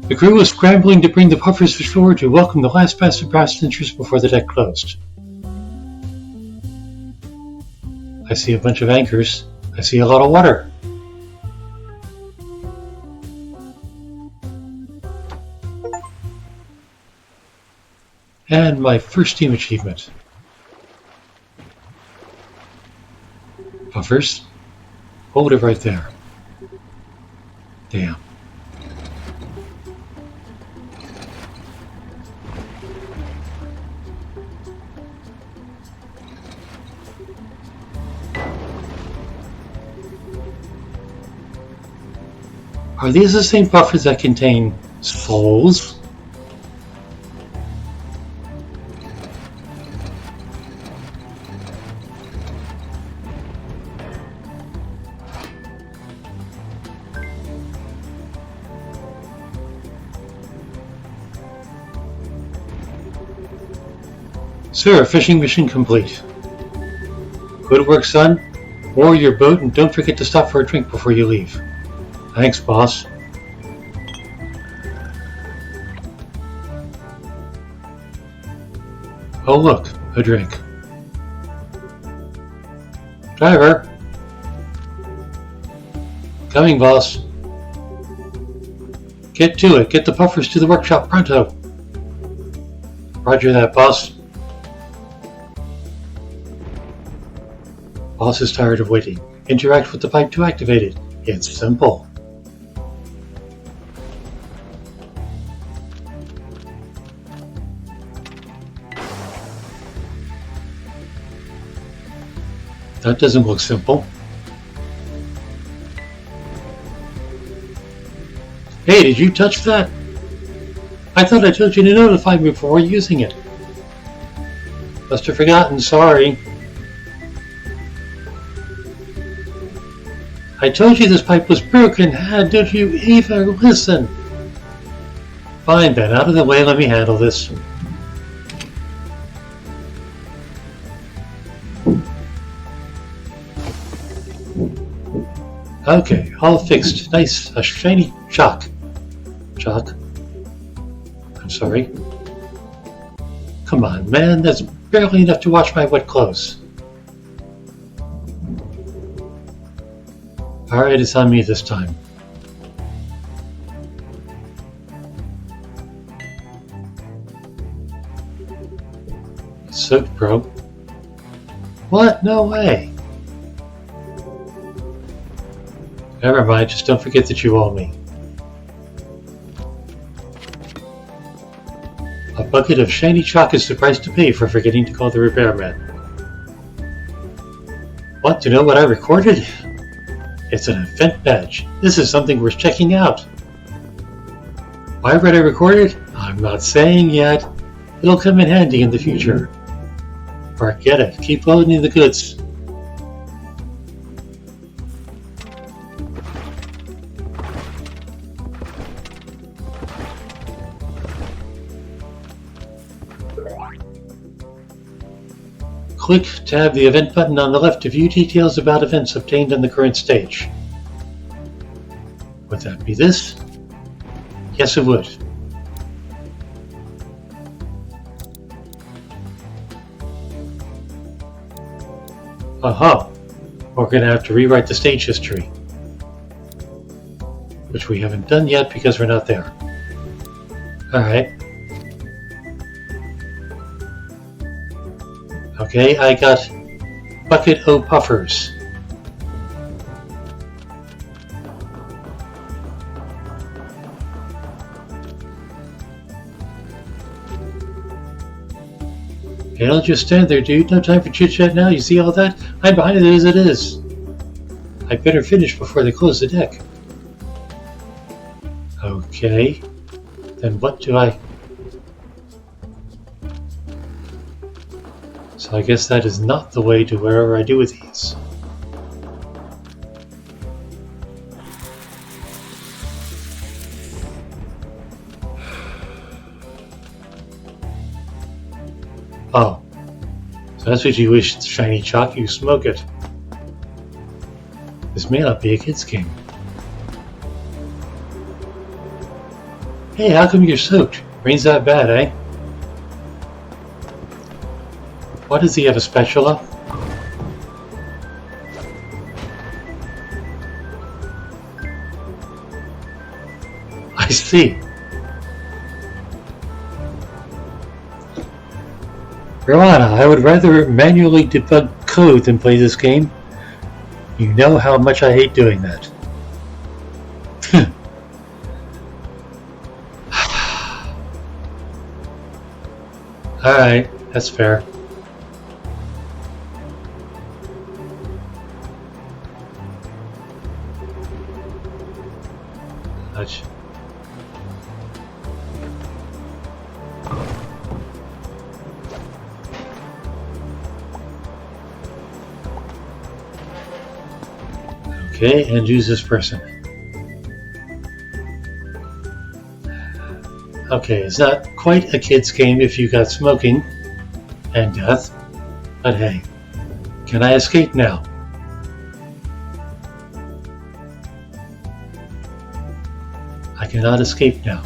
The crew was scrambling to bring the puffers ashore to welcome the last batch of passengers before the deck closed. I see a bunch of anchors. I see a lot of water. And my first team achievement. Puffers. Hold it right there. Damn. Are these the same puffers that contain souls? Sir, fishing mission complete. Good work, son. Moor your boat and don't forget to stop for a drink before you leave. Thanks, boss. Oh look, a drink. Driver. Coming, boss. Get to it. Get the puffers to the workshop pronto. Roger that, boss. Boss is tired of waiting. Interact with the pipe to activate it. It's simple. That doesn't look simple. Hey, did you touch that? I thought I told you to notify me before using it. Must have forgotten, sorry. I told you this pipe was broken. Did you even listen? Fine then, out of the way, let me handle this. Okay, all fixed. Nice, a shiny chalk. Chalk? I'm sorry. Come on, man, that's barely enough to wash my wet clothes. Alright, it's on me this time. It's soaked, bro. What? No way. Never mind, just don't forget that you owe me. A bucket of shiny chalk is the price to pay for forgetting to call the repairman. Want to know what I recorded? It's an event badge. This is something worth checking out. Why would I record it? I'm not saying yet. It'll come in handy in the future. Forget it. Keep loading the goods. Click tab the event button on the left to view details about events obtained on the current stage. Would that be this? Yes, it would. Aha! We're going to have to rewrite the stage history. Which we haven't done yet because we're not there. Alright. Okay, I got bucket o' puffers. Okay, don't just stand there, dude. No time for chit-chat now. You see all that? I'm behind it as it is. I better finish before they close the deck. Okay. Then what do I... So I guess that is not the way to wherever I do with these. That's what you wish, shiny chalk, you smoke it. This may not be a kid's game. Hey, how come you're soaked? Rain's that bad, eh? Why does he have a spatula? I see. Rowana, I would rather manually debug code than play this game. You know how much I hate doing that. Alright, that's fair. Much. Okay, and use this person. Okay, it's not quite a kid's game if you got smoking and death, but hey, can I escape now? I cannot escape now.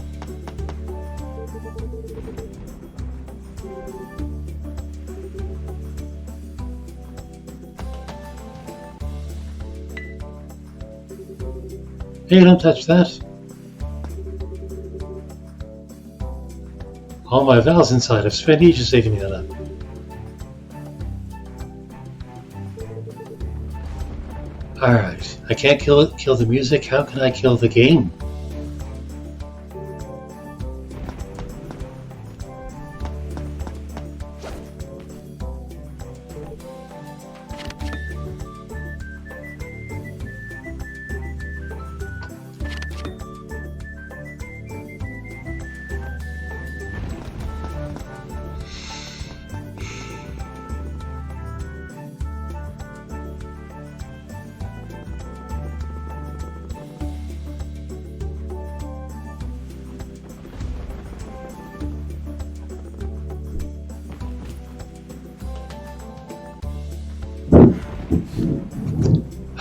Hey, don't touch that. All my valves inside. I've spent ages saving that up. Alright, I can't kill the music. How can I kill the game?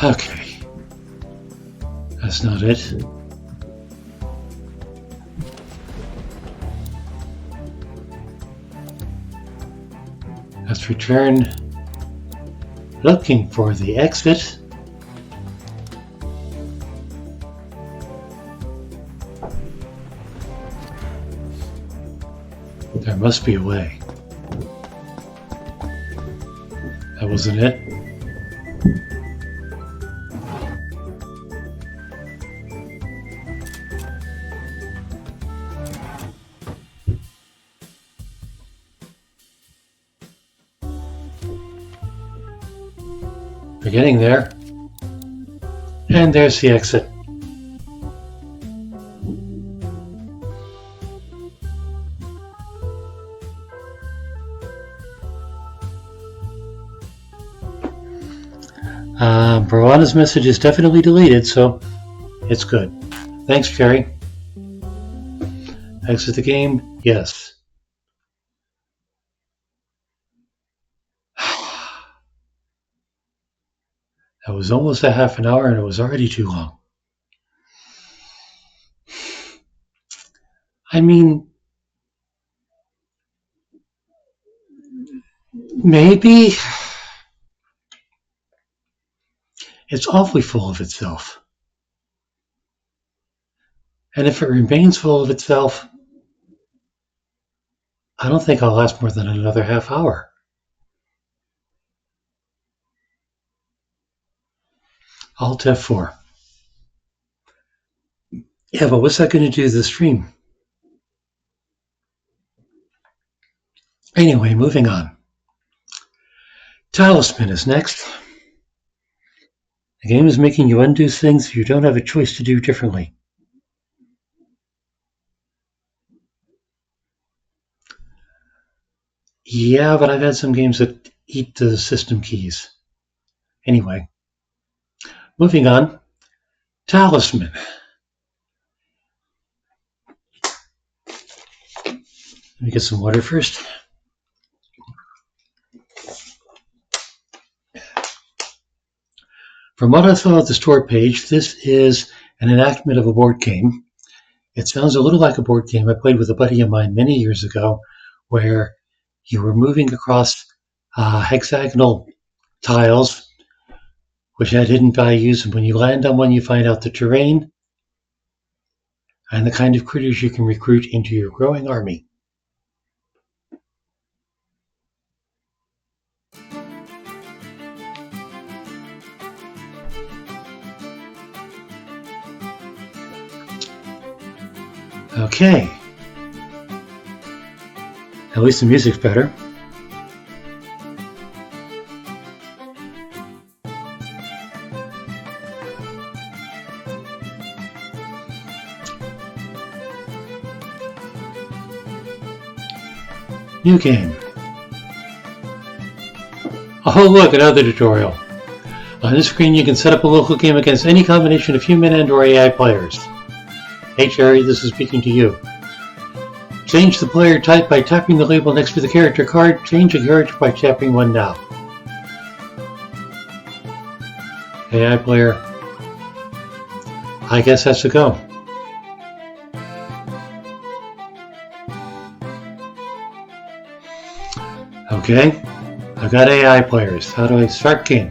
Okay. That's not it. Let's return looking for the exit. There must be a way. That wasn't it. We're getting there. And there's the exit. Brawana's message is definitely deleted, so it's good. Thanks, Jerry. Exit the game? Yes. That was almost a half an hour and it was already too long. I mean, maybe it's awfully full of itself. And if it remains full of itself, I don't think I'll last more than another half hour. Alt F4. Yeah, but what's that going to do to the stream? Anyway, moving on. Talisman is next. The game is making you undo things you don't have a choice to do differently. Yeah, but I've had some games that eat the system keys. Anyway, moving on. Talisman. Let me get some water first. From what I saw at the store page, this is an enactment of a board game. It sounds a little like a board game I played with a buddy of mine many years ago, where you were moving across hexagonal tiles, which had hidden values, and when you land on one, you find out the terrain and the kind of critters you can recruit into your growing army. Okay. At least the music's better. New game. Oh look, another tutorial. On this screen you can set up a local game against any combination of human and or AI players. Hey Cherry, this is speaking to you. Change the player type by tapping the label next to the character card. Change a character by tapping one now. AI player. I guess that's a go. Okay, I've got AI players. How do I start game?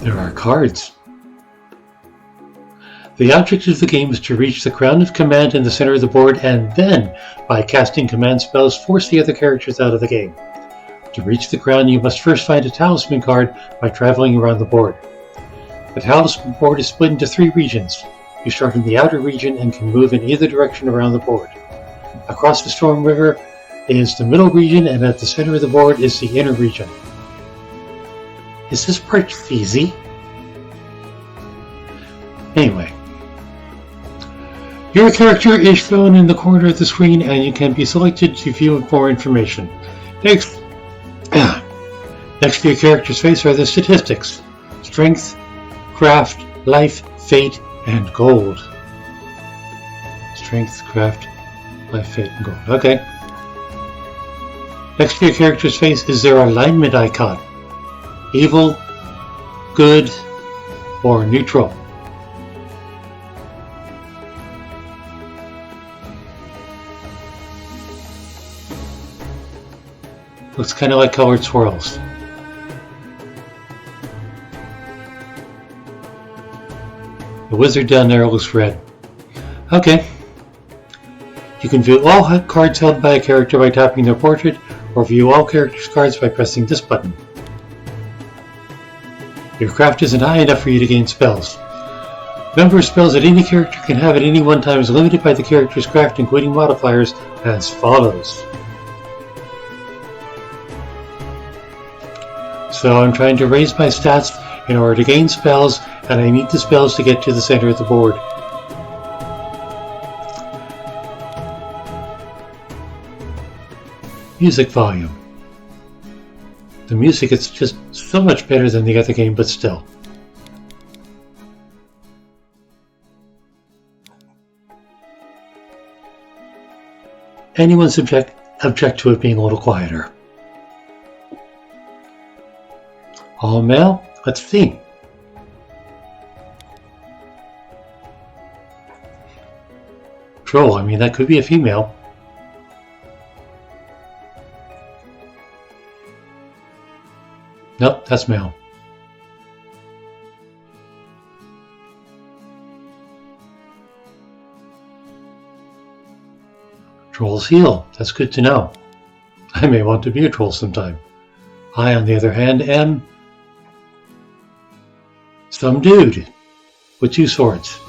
There are cards. The object of the game is to reach the crown of command in the center of the board and then, by casting command spells, force the other characters out of the game. To reach the crown, you must first find a talisman card by traveling around the board. The talisman board is split into 3 regions. You start in the outer region and can move in either direction around the board. Across the Storm River is the middle region, and at the center of the board is the inner region. Is this part easy? Anyway. Your character is shown in the corner of the screen and you can be selected to view more information. Next to your character's face are the statistics. Strength, craft, life, fate, and gold. Strength, craft, life, fate, and gold. Okay. Next to your character's face is their alignment icon. Evil, good, or neutral. Looks kind of like colored swirls. The wizard down there looks red. Okay. You can view all cards held by a character by tapping their portrait, or view all characters' cards by pressing this button. Your craft isn't high enough for you to gain spells. The number of spells that any character can have at any one time is limited by the character's craft, including modifiers, as follows. So I'm trying to raise my stats in order to gain spells, and I need the spells to get to the center of the board. Music volume. The music is just so much better than the other game, but still. Anyone object to it being a little quieter? All male? Let's see. Troll, I mean that could be a female. Nope, that's male. Trolls heal. That's good to know. I may want to be a troll sometime. I, on the other hand, am some dude with 2 swords.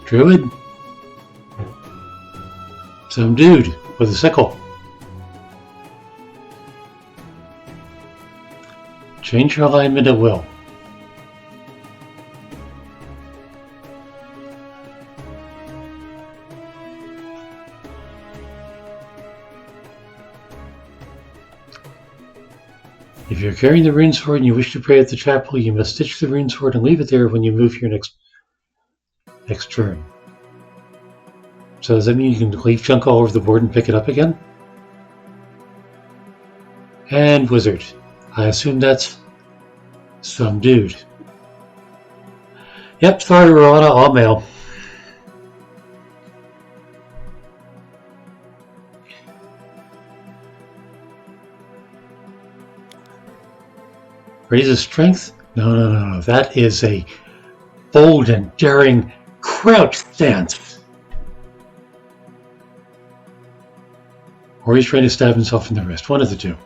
Druid. Some dude with a sickle. Change your alignment at will. If If you're carrying the rune sword and you wish to pray at the chapel, you must stitch the rune sword and leave it there when you move your next turn. So does that mean you can leave junk all over the board and pick it up again? And wizard. I assume that's some dude. Yep, sorry, Rowana, all mail. Raises strength? No. That is a bold and daring crouch stance. Or he's trying to stab himself in the wrist. One of the two.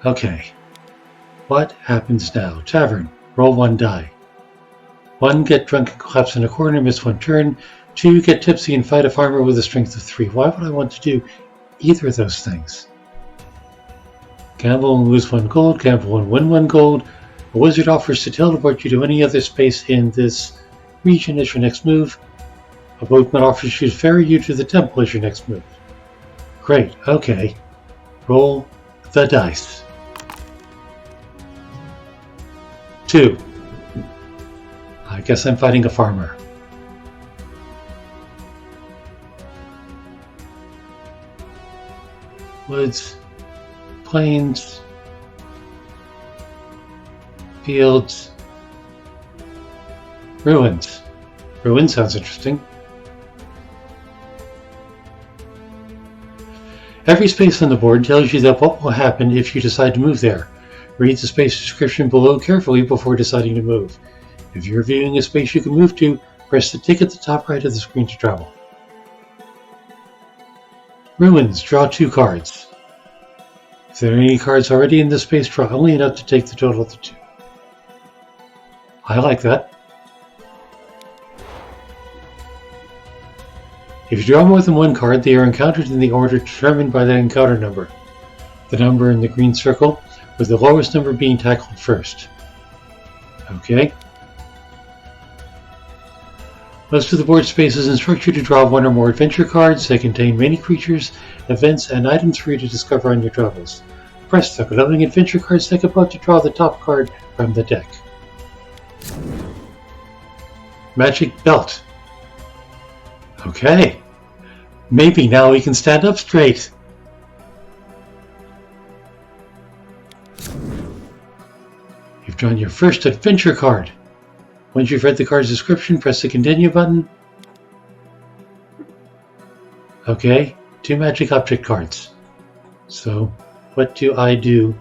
Okay. What happens now? Tavern. Roll 1 die. 1, get drunk and collapse in a corner, miss 1 turn. 2, get tipsy and fight a farmer with a strength of 3. Why would I want to do either of those things? Gamble and lose 1 gold. Gamble and win 1 gold. A wizard offers to teleport you to any other space in this region as your next move. A boatman offers you to ferry you to the temple as your next move. Great, okay. Roll the dice. 2. I guess I'm fighting a farmer. Woods, plains, fields, ruins. Ruins sounds interesting. Every space on the board tells you that what will happen if you decide to move there. Read the space description below carefully before deciding to move. If you're viewing a space you can move to, press the tick at the top right of the screen to travel. Ruins. Draw 2 cards. If there are any cards already in this space, draw only enough to take the total of the 2. I like that. If you draw more than 1 card, they are encountered in the order determined by the encounter number. The number in the green circle, with the lowest number being tackled first. Okay. Most of the board spaces instruct you to draw 1 or more adventure cards. They contain many creatures, events, and items for you to discover on your travels. Press the glowing adventure card deck above to draw the top card from the deck. Magic Belt. Okay. Maybe now we can stand up straight. You've drawn your first adventure card. Once you've read the card's description, press the continue button. Okay, 2 magic object cards. So, what do I do?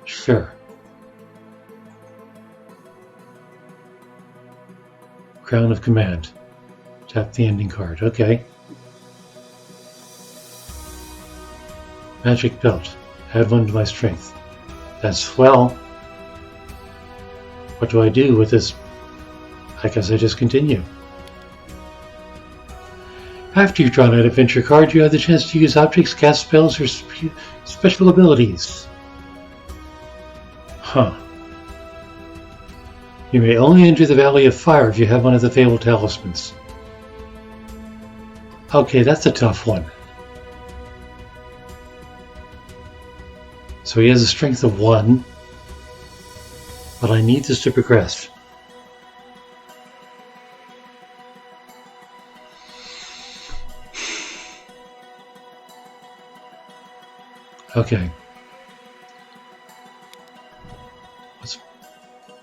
Sure. Crown of Command. Tap the ending card. Okay. Magic Belt. Add 1 to my strength. That's swell. What do I do with this? I guess I just continue. After you've drawn an adventure card, you have the chance to use objects, cast spells, or special abilities. Huh. You may only enter the Valley of Fire if you have one of the Fabled Talismans. Okay, that's a tough one. So he has a strength of 1, but I need this to progress. Okay.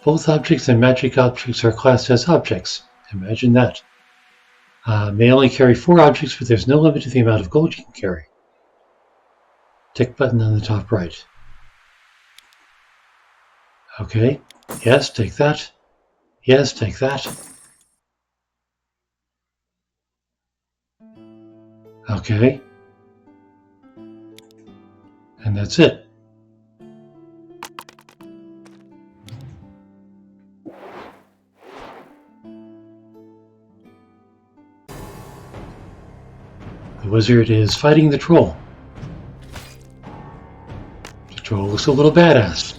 Both objects and magic objects are classed as objects. Imagine that. May only carry 4 objects, but there's no limit to the amount of gold you can carry. Tick button on the top right. Okay. Yes, take that. Yes, take that. Okay. And that's it. The wizard is fighting the troll. The troll looks a little badass.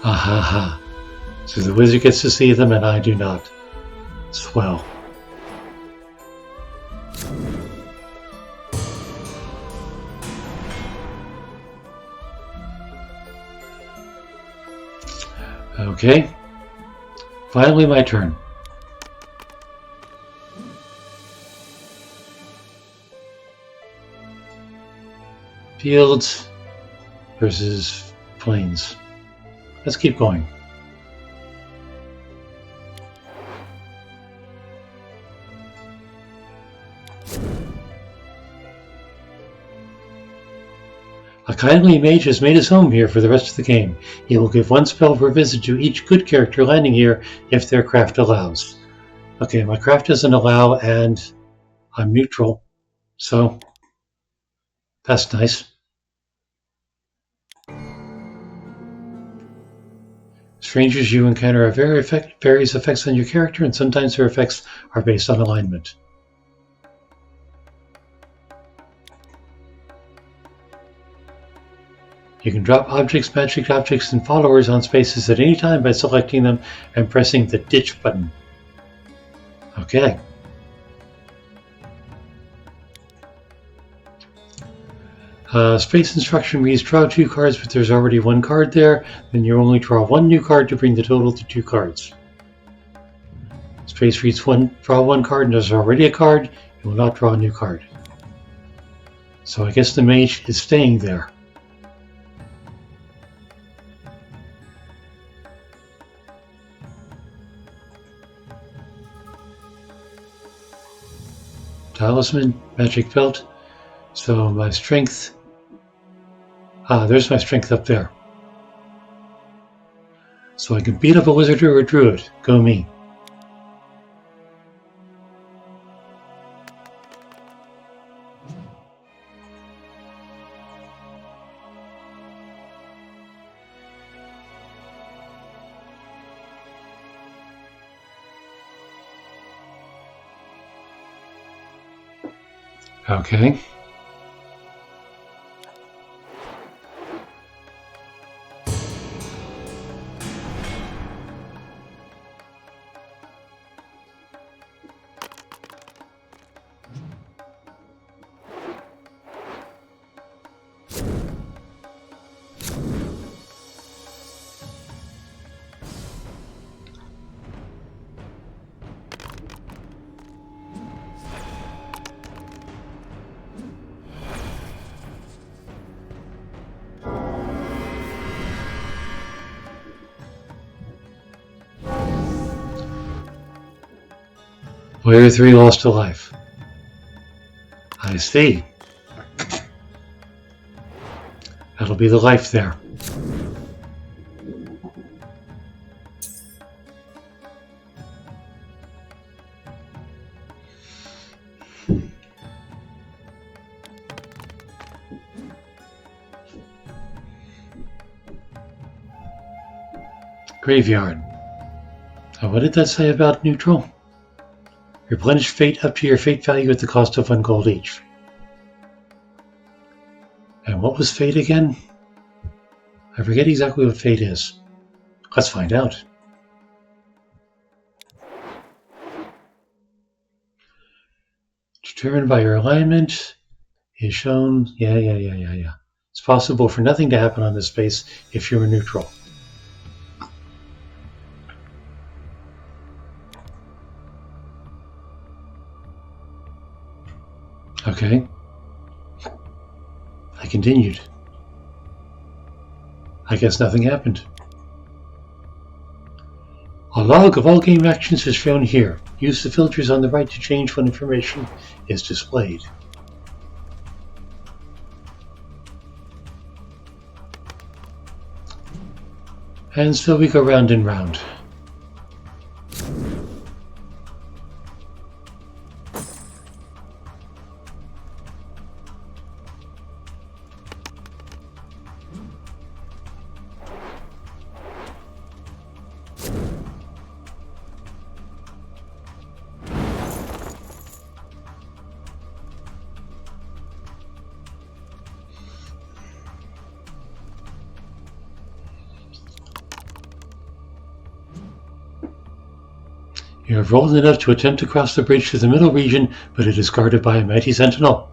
Ha ha. So the wizard gets to see them and I do not. Swell. Okay. Finally my turn. Fields versus plains. Let's keep going. A kindly mage has made his home here for the rest of the game. He will give one spell per visit to each good character landing here if their craft allows. Okay, my craft doesn't allow and I'm neutral, so that's nice. Strangers you encounter have various effects on your character, and sometimes their effects are based on alignment. You can drop objects, magic objects, and followers on spaces at any time by selecting them and pressing the ditch button. Okay. Space instruction reads draw 2 cards, but there's already 1 card there. Then you only draw 1 new card to bring the total to 2 cards. Space reads draw 1 card, and there's already a card. You will not draw a new card. So I guess the mage is staying there. Talisman, magic belt. So my strength. There's my strength up there. So I can beat up a wizard or a druid. Go me. Okay. Player 3 lost a life. I see. That'll be the life there. Graveyard. Now, what did that say about neutral? Replenish fate up to your fate value at the cost of 1 gold each. And what was fate again? I forget exactly what fate is. Let's find out. Determined by your alignment is shown. Yeah. It's possible for nothing to happen on this space if you're neutral. Okay. I continued. I guess nothing happened. A log of all game actions is shown here. Use the filters on the right to change when information is displayed. And so we go round and round. You have rolled enough to attempt to cross the bridge to the middle region, but it is guarded by a mighty sentinel.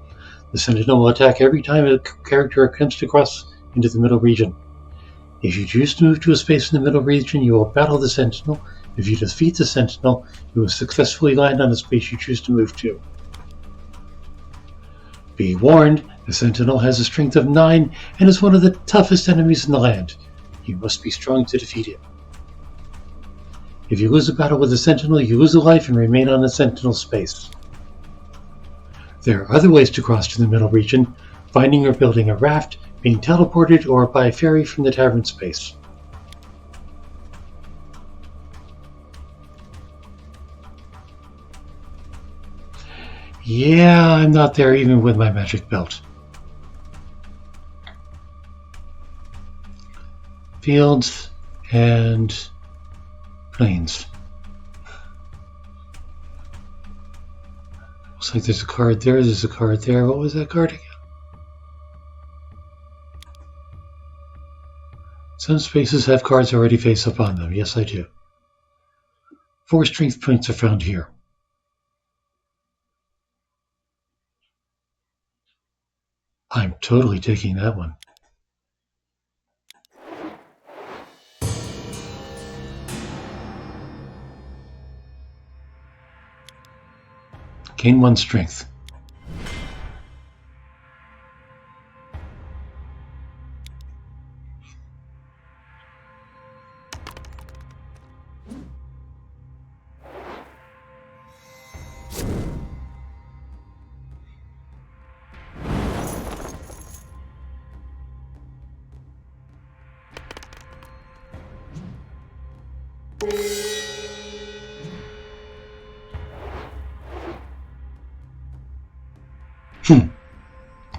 The sentinel will attack every time a character attempts to cross into the middle region. If you choose to move to a space in the middle region, you will battle the sentinel. If you defeat the sentinel, you will successfully land on a space you choose to move to. Be warned, the sentinel has a strength of 9 and is one of the toughest enemies in the land. You must be strong to defeat him. If you lose a battle with a sentinel, you lose a life and remain on the sentinel space. There are other ways to cross to the middle region: finding or building a raft, being teleported, or by ferry from the tavern space. Yeah, I'm not there even with my magic belt. Fields and plains. Looks like there's a card there, there's a card there. What was that card again? Some spaces have cards already face up on them. Yes, I do. 4 strength points are found here. I'm totally taking that one. Gain 1 strength.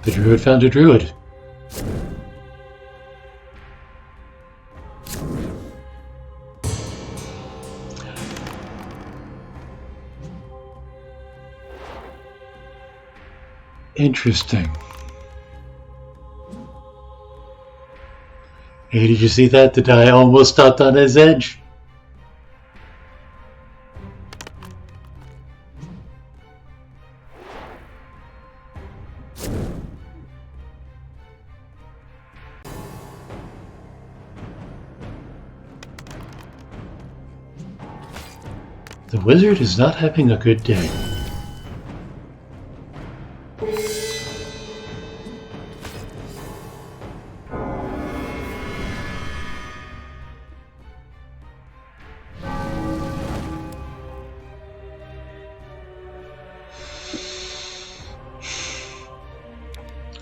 The druid found a druid. Interesting. Hey, did you see that? The die almost stopped on his edge. The wizard is not having a good day.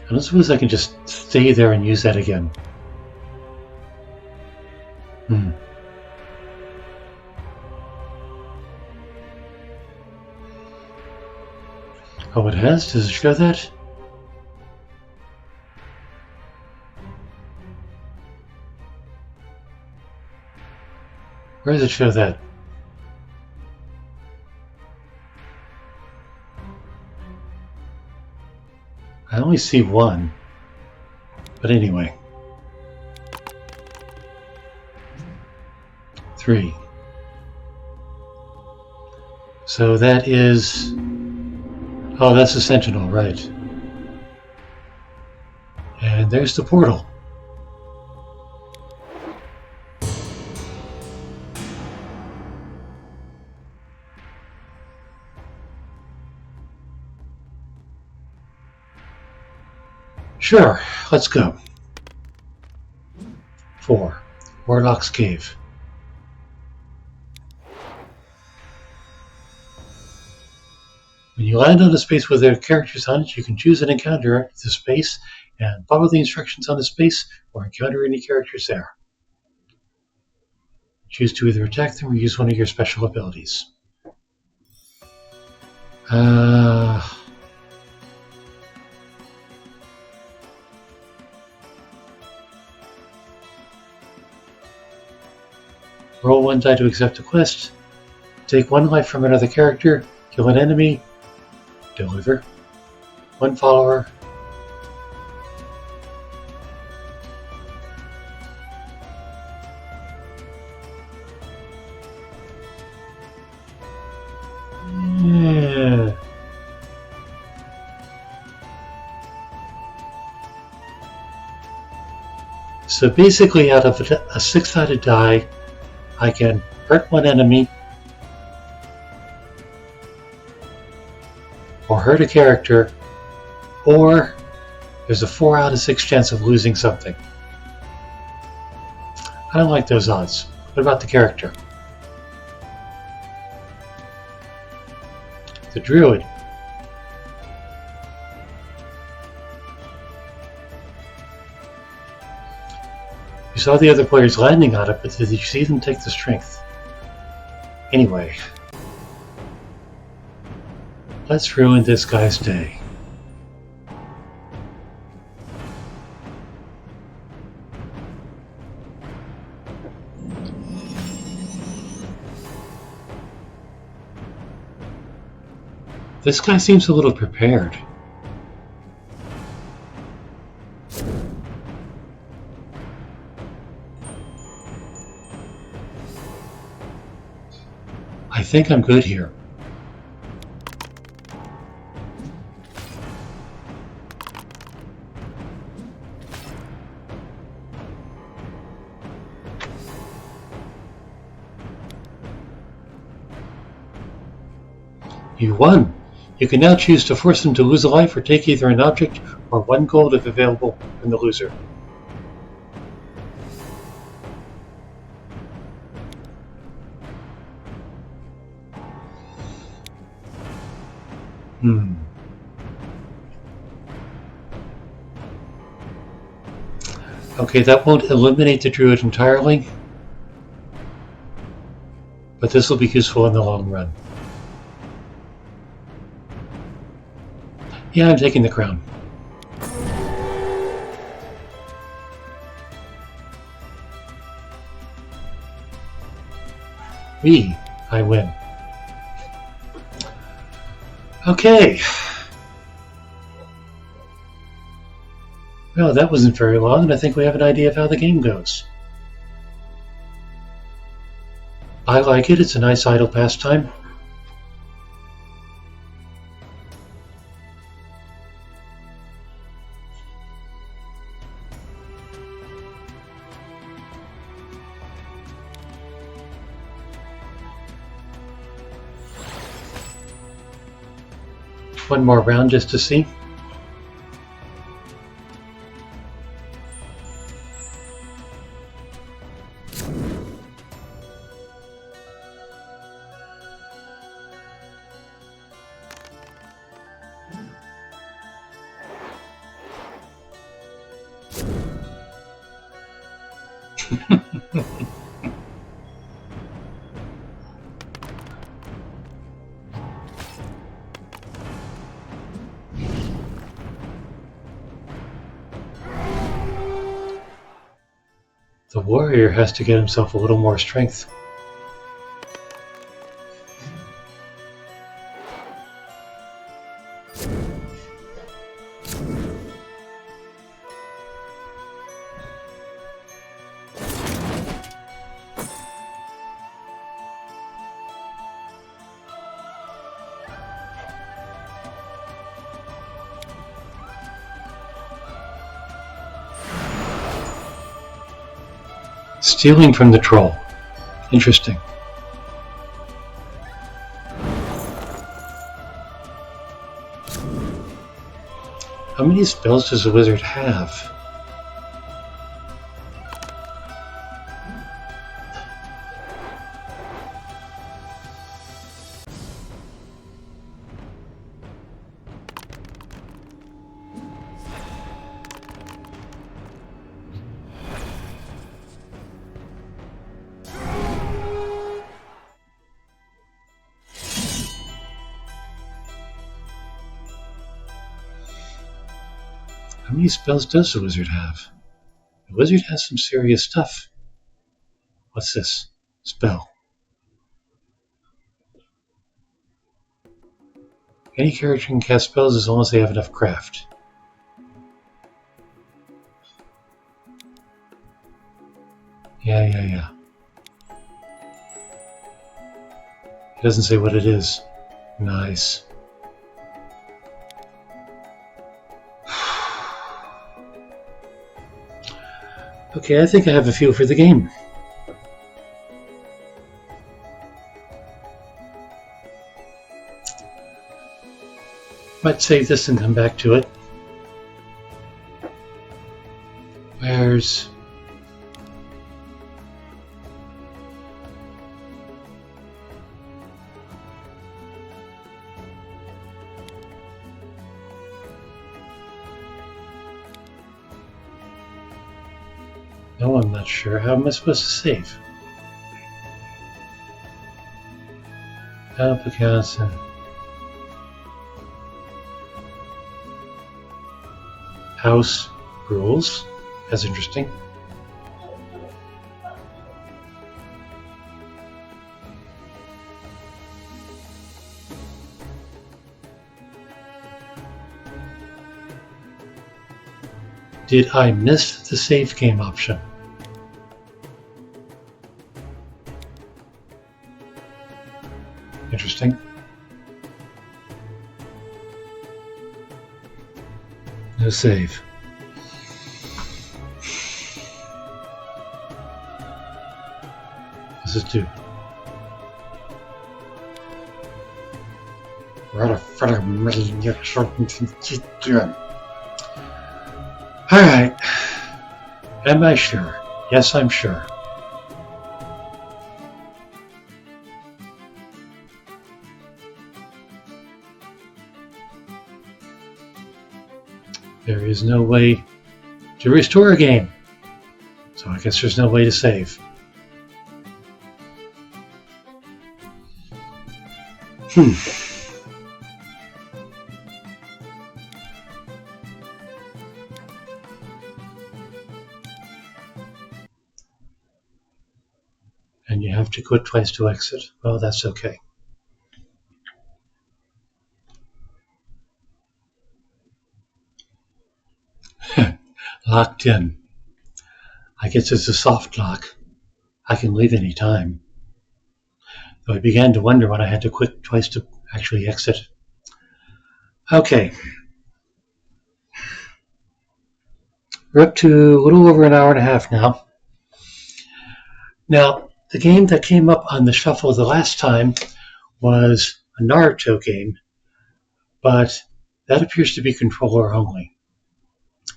I don't suppose I can just stay there and use that again. Oh, it has? Does it show that? Where does it show that? I only see 1. But anyway. 3. So that is... Oh, that's the sentinel, right. And there's the portal. Sure, let's go. 4. Warlock's Cave. When you land on a space with their characters on it, you can choose an encounter the space and follow the instructions on the space or encounter any characters there. Choose to either attack them or use one of your special abilities. Roll 1 die to accept a quest. Take 1 life from another character. Kill an enemy. Deliver. 1 follower. Yeah. So basically, out of a six-sided die, I can hurt one enemy, or hurt a character, or there's a 4 out of 6 chance of losing something. I don't like those odds. What about the character? The druid. You saw the other players landing on it, but did you see them take the strength? Anyway, let's ruin this guy's day. This guy seems a little prepared. I think I'm good here. You won! You can now choose to force them to lose a life or take either an object or 1 gold if available from the loser. Okay, that won't eliminate the druid entirely, but this will be useful in the long run. Yeah, I'm taking the crown. I win. Okay. Well, that wasn't very long, and I think we have an idea of how the game goes. I like it. It's a nice idle pastime. One more round just to see. The warrior has to get himself a little more strength. Stealing from the troll. Interesting. How many spells does a wizard have? How many spells does the wizard have? The wizard has some serious stuff. What's this? Spell. Any character can cast spells as long as they have enough craft. Yeah. It doesn't say what it is. Nice. Okay, I think I have a feel for the game. Might save this and come back to it. Where's... No, I'm not sure. How am I supposed to save? Application. House rules. That's interesting. Did I miss the save game option? Interesting. No save. What's this do? Alright. Am I sure? Yes, I'm sure. There is no way to restore a game. So I guess there's no way to save. And you have to quit twice to exit. Well, that's okay. Locked in. I guess it's a soft lock. I can leave any time. Though I began to wonder when I had to quit twice to actually exit. Okay. We're up to a little over an hour and a half now. Now, the game that came up on the shuffle the last time was a Naruto game, but that appears to be controller only.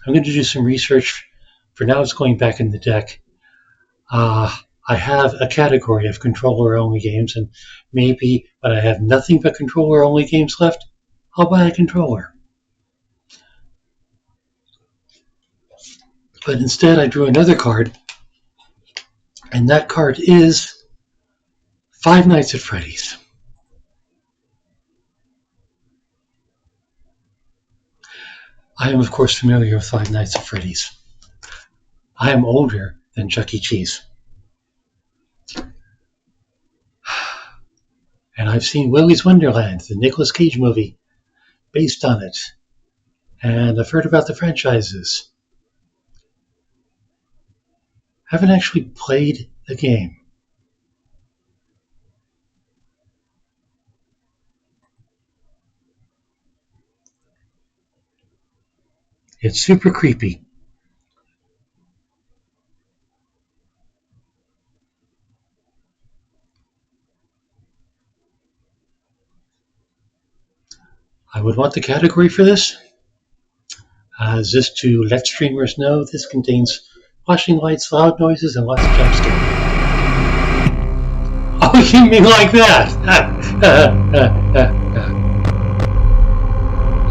I'm going to do some research. For now, it's going back in the deck. I have a category of controller-only games, and maybe when I have nothing but controller-only games left, I'll buy a controller. But instead, I drew another card, and that card is Five Nights at Freddy's. I am, of course, familiar with Five Nights at Freddy's. I am older than Chuck E. Cheese. And I've seen Willy's Wonderland, the Nicolas Cage movie, based on it. And I've heard about the franchises. Haven't actually played the game. It's super creepy. I would want the category for this. Is this to let streamers know this contains flashing lights, loud noises, and lots of jump scares. Oh, you mean like that?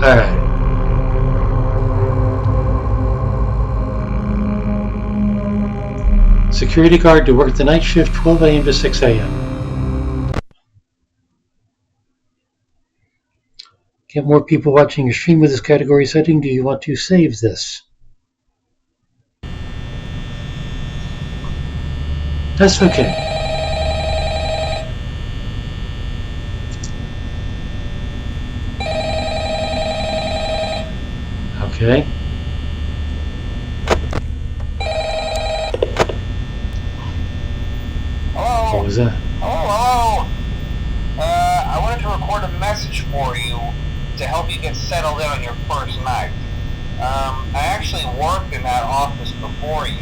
Alright. Security guard to work the night shift, 12 a.m. to 6 a.m. Get more people watching your stream with this category setting. Do you want to save this? That's okay. Okay. Hello? What was that? Hello? I wanted to record a message to help you get settled in on your first night. I actually worked in that office before you.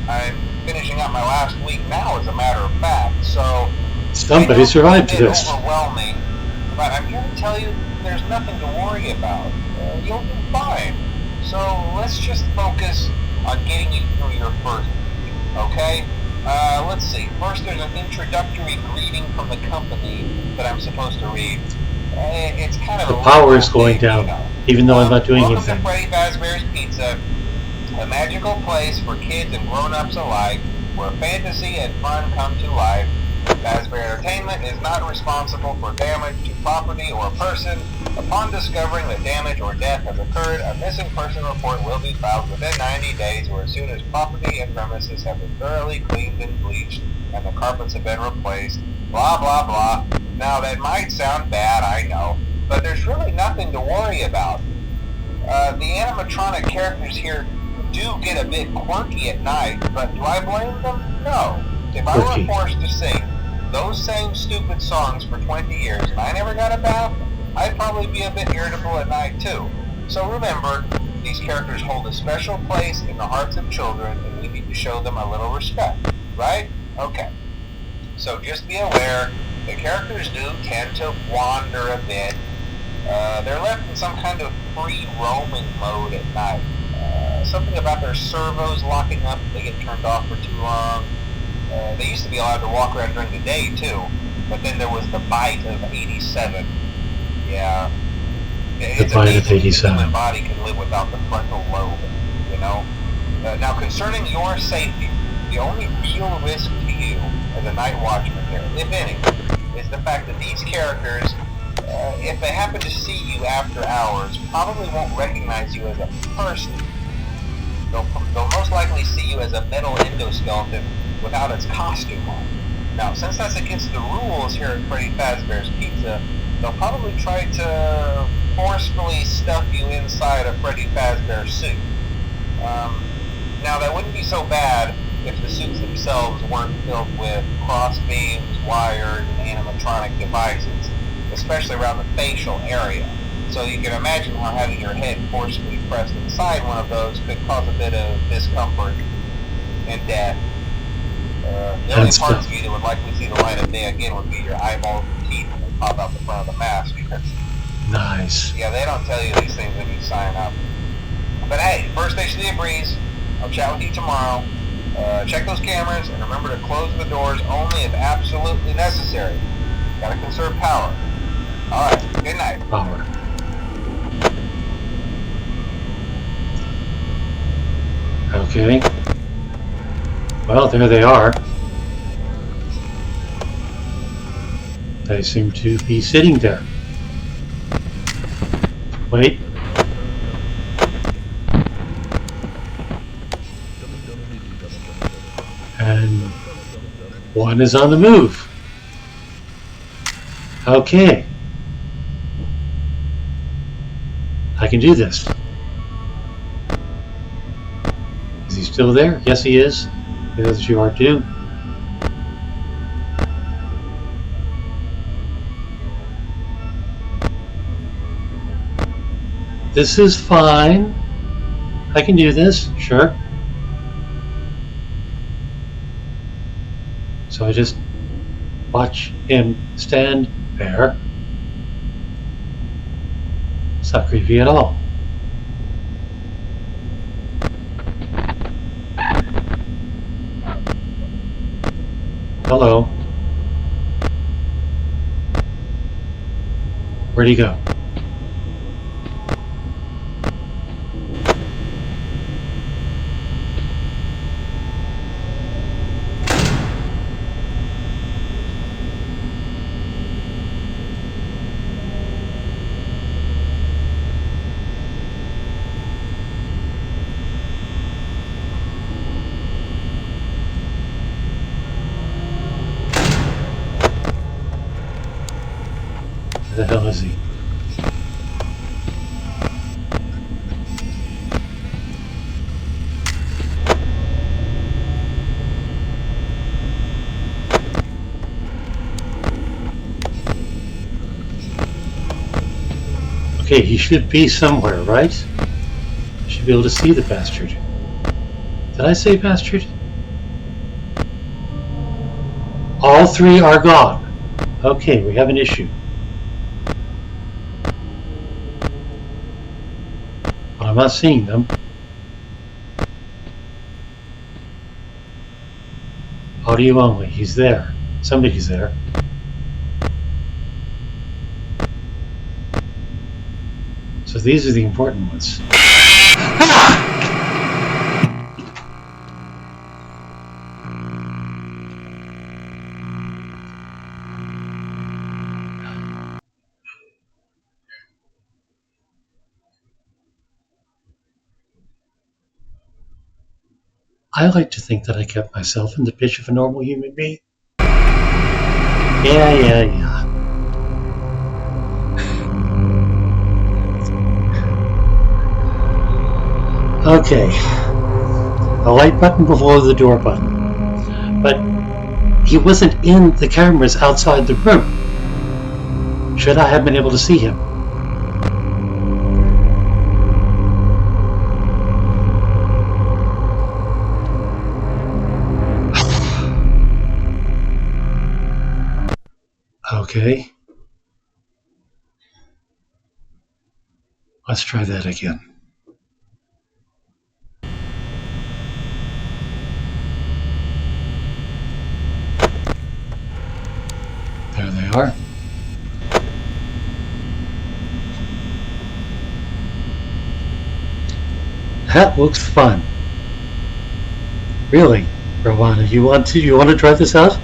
I'm finishing up my last week now, as a matter of fact. So somebody survived it's a bit this. overwhelming, but I'm here to tell you there's nothing to worry about. You'll do fine. So let's just focus on getting you through your first week, okay? Let's see. First, there's an introductory greeting from the company that I'm supposed to read. It's kind of the power is going down, you know. even though I'm not doing Welcome anything. to Freddy Fazbear's Pizza, a magical place for kids and grown-ups alike, where fantasy and fun come to life. Fazbear Entertainment is not responsible for damage to property or person. Upon discovering that damage or death has occurred, a missing person report will be filed within 90 days or as soon as property and premises have been thoroughly cleaned and bleached and the carpets have been replaced. Blah, blah, blah. Now, that might sound bad, I know, but there's really nothing to worry about. The animatronic characters here do get a bit quirky at night, but do I blame them? No. If I were forced to sing those same stupid songs for 20 years and I never got a bath, I'd probably be a bit irritable at night too. So remember, these characters hold a special place in the hearts of children and we need to show them a little respect, right? Okay. So just be aware, the characters do tend to wander a bit. They're left in some kind of free roaming mode at night. Something about their servos locking up if they get turned off for too long. They used to be allowed to walk around during the day too, but then there was the bite of 87. Yeah. It's amazing the human body can live without the frontal lobe, you know? Now, concerning your safety, the only real risk to you as a night watchman here, if any, is the fact that these characters, if they happen to see you after hours, probably won't recognize you as a person. They'll most likely see you as a metal endoskeleton without its costume on. Now, since that's against the rules here at Freddy Fazbear's Pizza, they'll probably try to forcefully stuff you inside a Freddy Fazbear suit. Now, that wouldn't be so bad if the suits themselves weren't filled with cross beams, wires, and animatronic devices, especially around the facial area. So you can imagine how having your head forcefully pressed inside one of those could cause a bit of discomfort and death. The only parts of you that would likely see the light of day again would be your eyeballs and teeth when they pop out the front of the mask. Because, nice. Yeah, they don't tell you these things when you sign up. But hey, first station of the breeze. I'll chat with you tomorrow. Check those cameras and remember to close the doors only if absolutely necessary. Gotta conserve power. Alright, good night. Power. Okay. Well, there they are. They seem to be sitting there. Wait. And one is on the move. Okay. I can do this. Is he still there? Yes, he is. The others you are too. This is fine. I can do this, sure. So I just watch him stand there. It's not creepy at all. Hello. Where'd he go? Where the hell is he? Okay, he should be somewhere, right? Should be able to see the bastard. Did I say bastard? All three are gone. Okay, we have an issue. But I'm not seeing them. Audio only. He's there. Somebody's there. So these are the important ones. I like to think that I kept myself in the pitch of a normal human being. Yeah. Okay. The light button before the door button. But he wasn't in the cameras outside the room. Should I have been able to see him? Okay. Let's try that again. There they are. That looks fun. Really, Rowana, you want to try this out?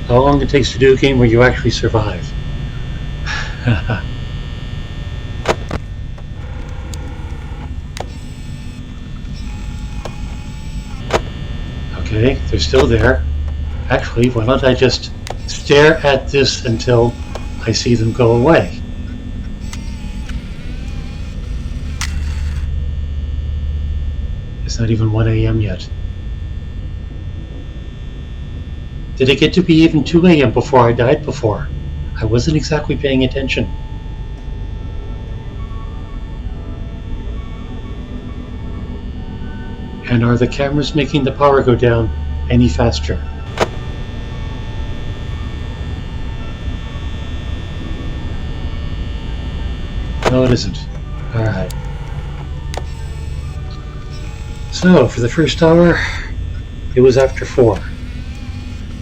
How long it takes to do a game where you actually survive? Okay, they're still there. Actually, why don't I just stare at this until I see them go away? It's not even 1 a.m. yet. Did it get to be even 2 a.m. before I died before? I wasn't exactly paying attention. And are the cameras making the power go down any faster? No, it isn't. Alright. So, for the first hour, it was after 4.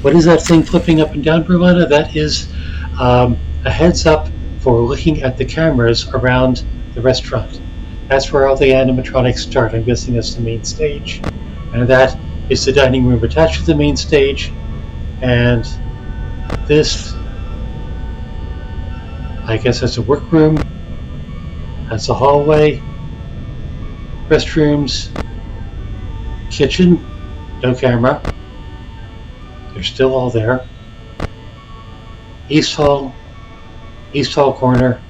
What is that thing flipping up and down, Brumana? That is a heads up for looking at the cameras around the restaurant. That's where all the animatronics start. I'm guessing that's the main stage. And that is the dining room attached to the main stage. And this, I guess that's a workroom. That's a hallway. Restrooms. Kitchen. No camera. They're still all there. East Hall corner.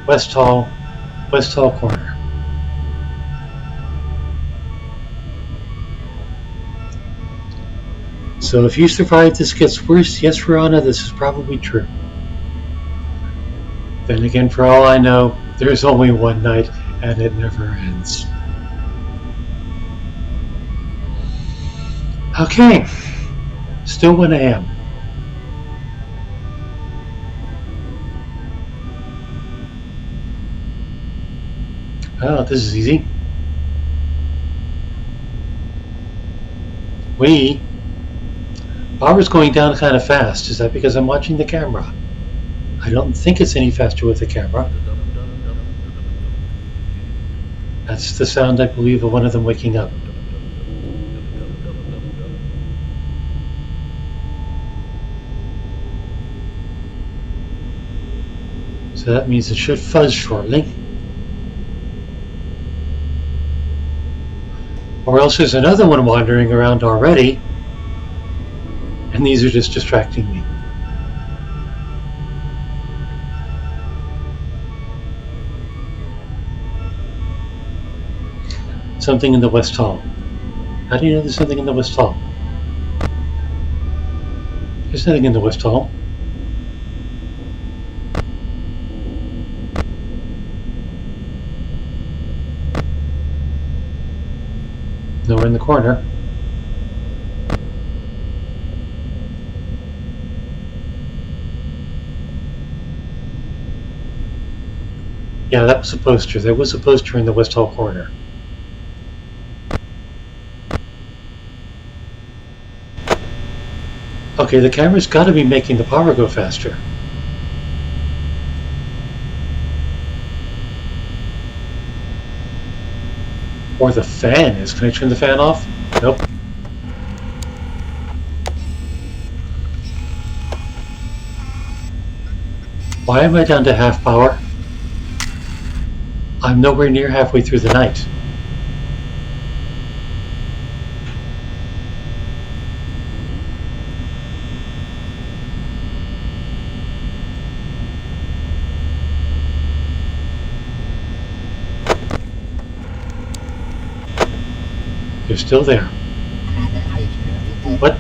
West Hall corner. So if you survive this gets worse, yes, Rana, this is probably true. Then again, for all I know, there's only one night and it never ends. Okay, still 1 a.m. Oh, this is easy. Power's going down kind of fast. Is that because I'm watching the camera? I don't think it's any faster with the camera. That's the sound, I believe, of one of them waking up. So that means it should fuzz shortly. Or else there's another one wandering around already, and these are just distracting me. Something in the West Hall. How do you know there's something in the West Hall? There's nothing in the West Hall. over in the corner. Yeah, that was a poster. There was a poster in the West Hall corner. Okay, the camera's got to be making the power go faster. Or the fan is. Can I turn the fan off? Nope. Why am I down to half power? I'm nowhere near halfway through the night. You're still there. What?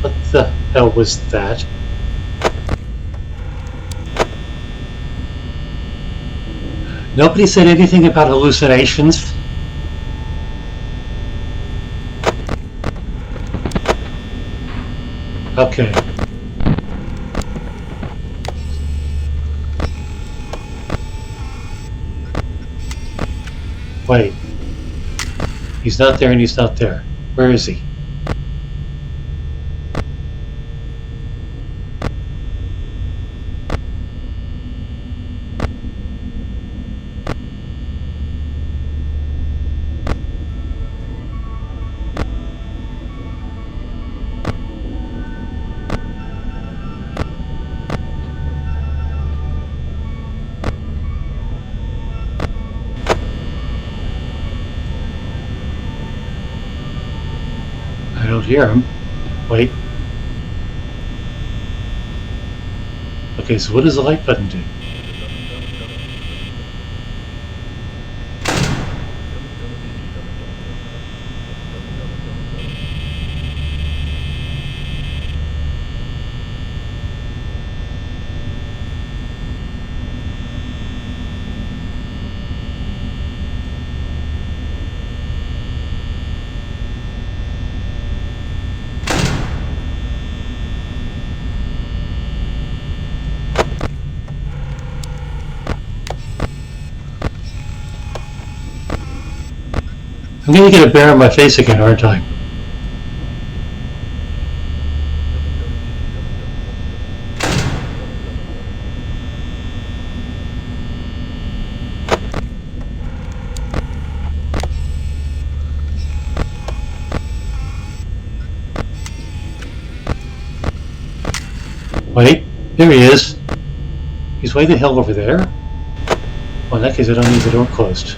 What the hell was that? Nobody said anything about hallucinations. Okay. Wait. He's not there and he's not there. Where is he? I don't hear him. Wait. Okay, so what does the light button do? I'm gonna get a bear on my face again, aren't I? Wait, there he is. He's way the hell over there. Well, in that case, I don't need the door closed.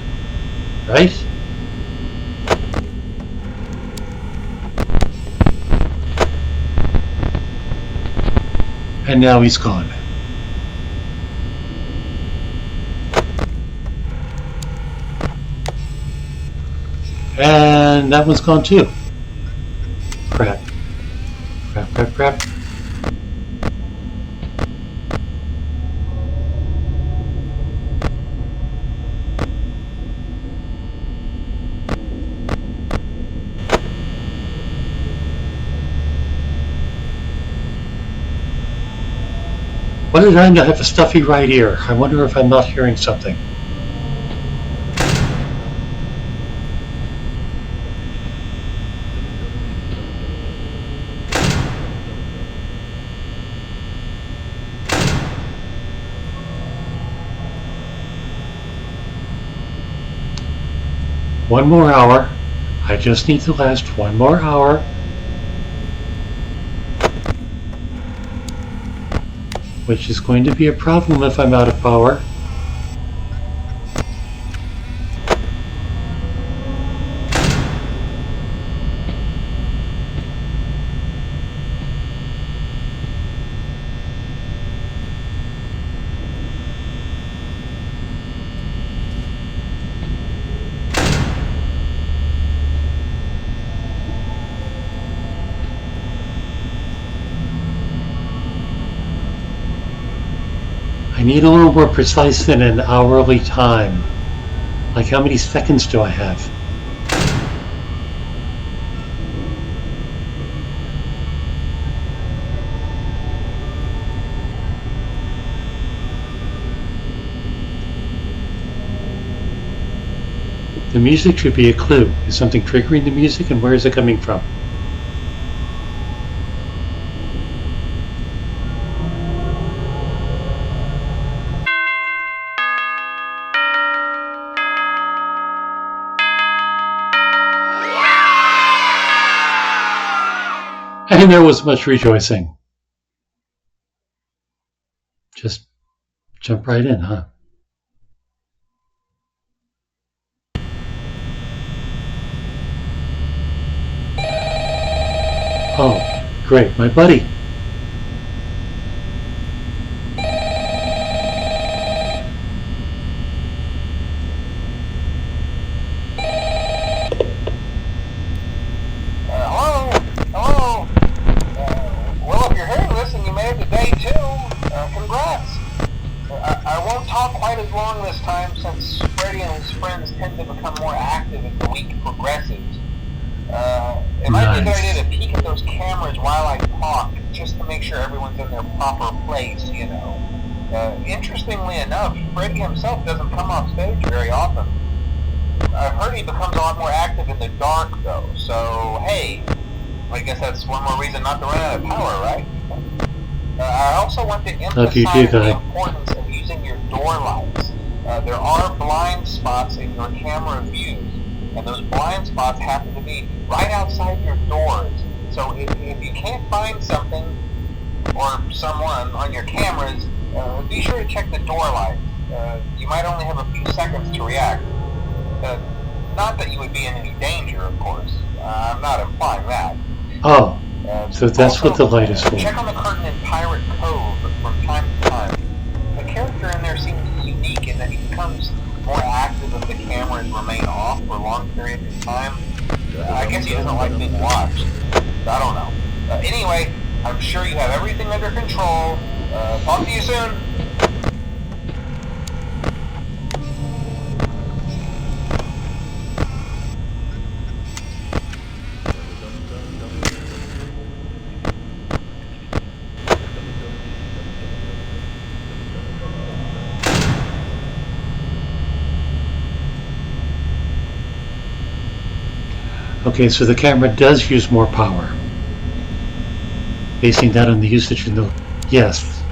Right? And now he's gone. And that one's gone too. Crap. Crap, crap, crap. What did I have a stuffy right ear? I wonder if I'm not hearing something. One more hour. I just need to last one more hour. Which is going to be a problem if I'm out of power. I need a little more precise than an hourly time. Like, how many seconds do I have? The music should be a clue. Is something triggering the music, and where is it coming from? And there was much rejoicing. Just jump right in, huh? Oh, great, my buddy. Hello? Well, if you're hearing this and you made it to day 2, congrats. I won't talk quite as long this time since Freddy and his friends tend to become more active as the week progresses. It might be a good idea to peek at those cameras while I talk, just to make sure everyone's in their proper place, you know. Interestingly enough, Freddy himself doesn't come off stage very often. I've heard he becomes a lot more active in the dark, though, so hey, I guess that's one more reason not to run out of power, right? I also want to emphasize the importance of using your door lights. There are blind spots in your camera views, and those blind spots happen to be right outside your doors. So if you can't find something or someone on your cameras, be sure to check the door light. You might only have a few seconds to react. Not that you would be in any danger, of course. I'm not implying that. Oh, so that's also what the light is for. Check on the curtain in Pirate Cove from time to time. The character in there seems unique in that he becomes more active if the cameras remain off for long periods of time. I guess he doesn't like being watched. I don't know. Anyway, I'm sure you have everything under control. Talk to you soon. Okay, so the camera does use more power. Basing that on the usage in the... Yes.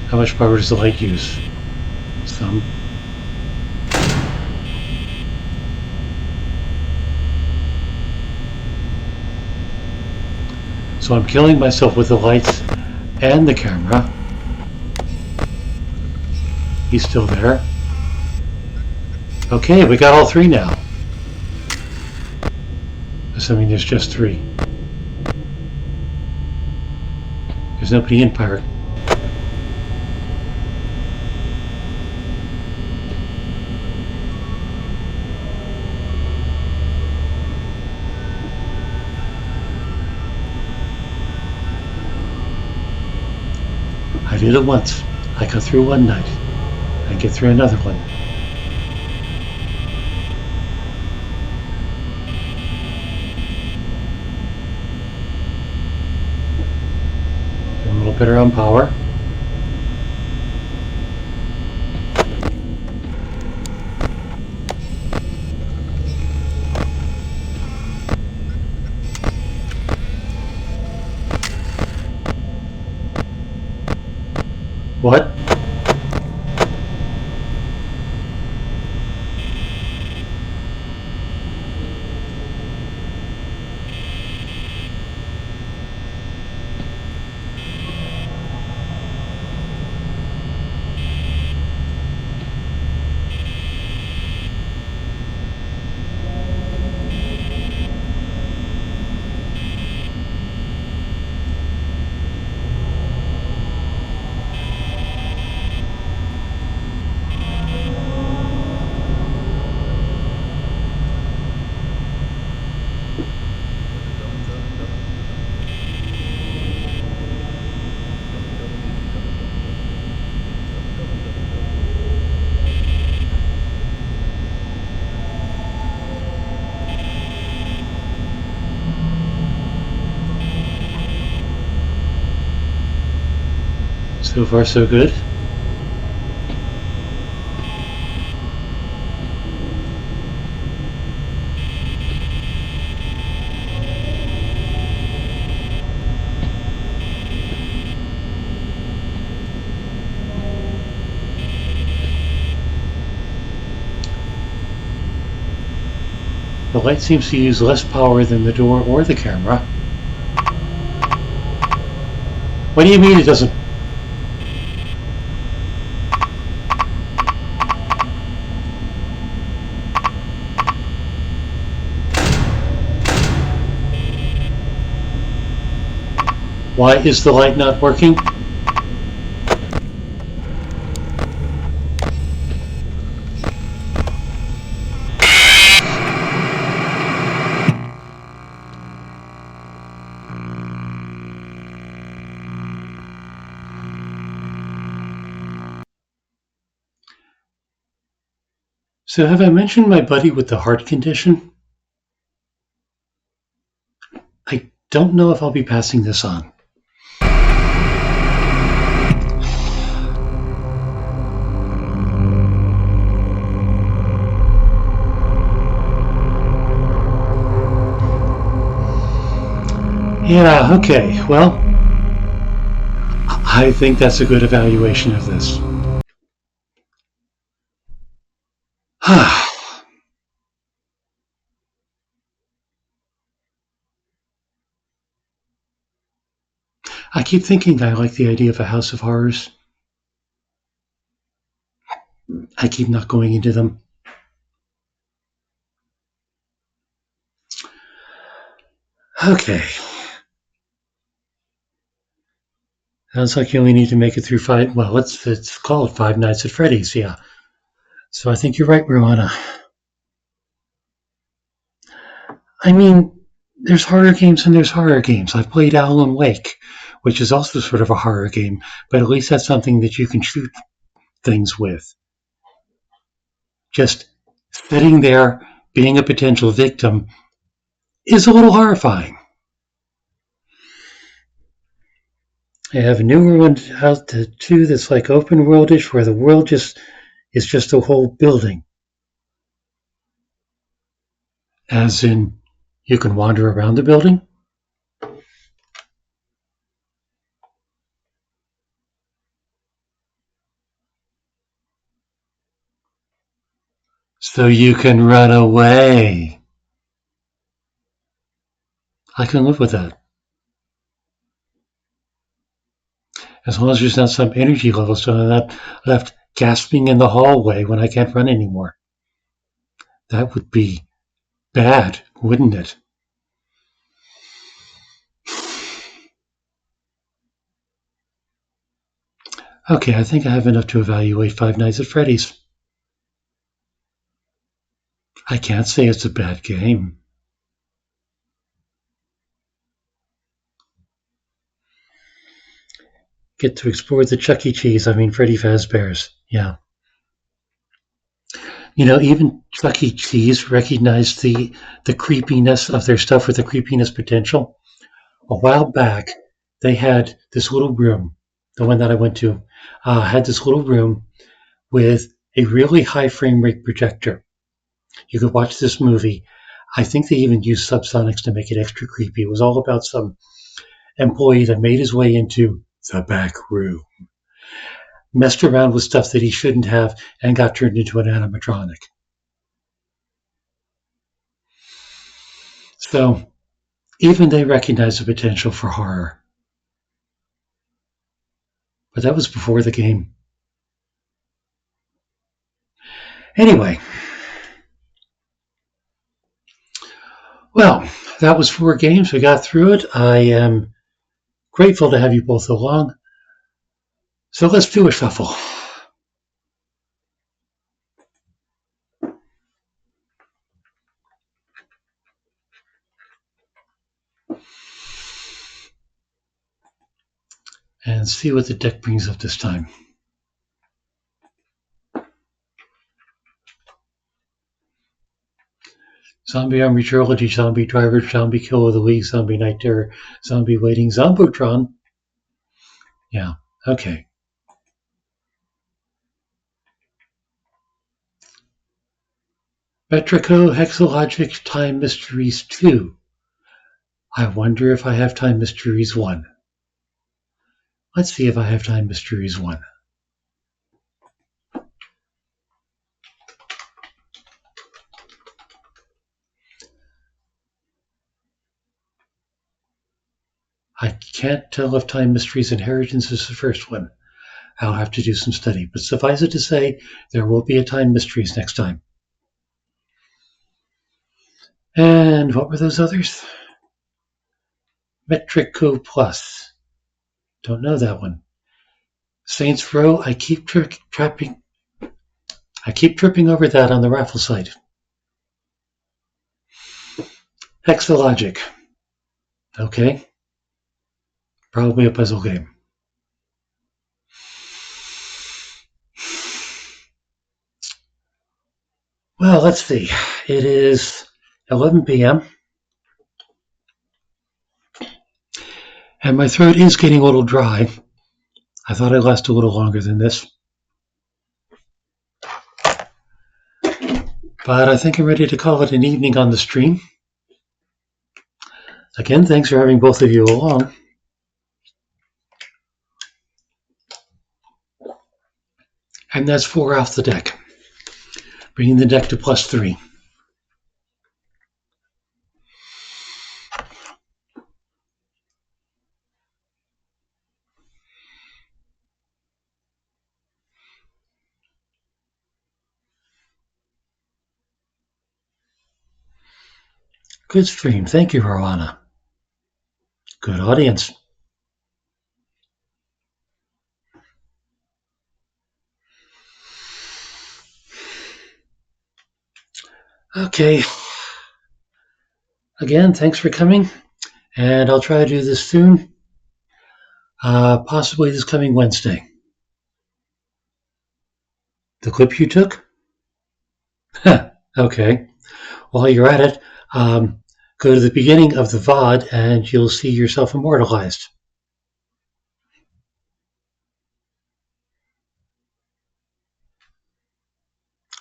How much power does the light use? Some. So I'm killing myself with the lights and the camera. He's still there. Okay, we got all 3 now. Assuming there's just 3. There's nobody in Pirate. I did it once. I got through one night. I get through another one. A little better on power. What? So far, so good. The light seems to use less power than the door or the camera. What do you mean it doesn't? Why is the light not working? So have I mentioned my buddy with the heart condition? I don't know if I'll be passing this on. Yeah, okay, well, I think that's a good evaluation of this. I keep thinking I like the idea of a house of horrors. I keep not going into them. Okay. Sounds like you only need to make it through five. Well, it's called Five Nights at Freddy's, yeah. So I think you're right, Ruana. I mean, there's horror games and there's horror games. I've played Alan Wake, which is also sort of a horror game, but at least that's something that you can shoot things with. Just sitting there being a potential victim is a little horrifying. I have a newer one out too that's like open worldish, where the world just is just a whole building. As in, you can wander around the building. So you can run away. I can live with that. As long as there's not some energy level so I'm not left gasping in the hallway when I can't run anymore. That would be bad, wouldn't it? Okay, I think I have enough to evaluate Five Nights at Freddy's. I can't say it's a bad game. Get to explore the Chuck E. Cheese, Freddy Fazbear's. Yeah. You know, even Chuck E. Cheese recognized the creepiness of their stuff with the creepiness potential. A while back, they had this little room, the one that I went to, had this little room with a really high frame rate projector. You could watch this movie. I think they even used subsonics to make it extra creepy. It was all about some employee that made his way into the back room, messed around with stuff that he shouldn't have, and got turned into an animatronic. So even they recognize the potential for horror. But that was before the game. Anyway, well, that was 4 games. We got through it. I am grateful to have you both along. So let's do a shuffle. And see what the deck brings up this time. Zombie Army Trilogy, Zombie Driver, Zombie Kill of the Week, Zombie Night Terror, Zombie Waiting, Zombotron. Yeah, okay. Metrico-Hexalogic Time Mysteries 2. I wonder if I have Time Mysteries 1. Let's see if I have Time Mysteries 1. I can't tell if Time Mysteries Inheritance is the first one. I'll have to do some study, but suffice it to say, there will be a Time Mysteries next time. And what were those others? Metrico Plus. Don't know that one. Saints Row, I keep tripping over that on the raffle site. Hexalogic. Okay. Probably a puzzle game. Well, let's see. It is 11 p.m. and my throat is getting a little dry. I thought I'd last a little longer than this. But I think I'm ready to call it an evening on the stream. Again, thanks for having both of you along. And that's 4 off the deck, bringing the deck to +3. Good stream. Thank you, Rowana. Good audience. Okay. Again, thanks for coming. And I'll try to do this soon. Possibly this coming Wednesday. The clip you took? Okay. While you're at it, go to the beginning of the VOD and you'll see yourself immortalized.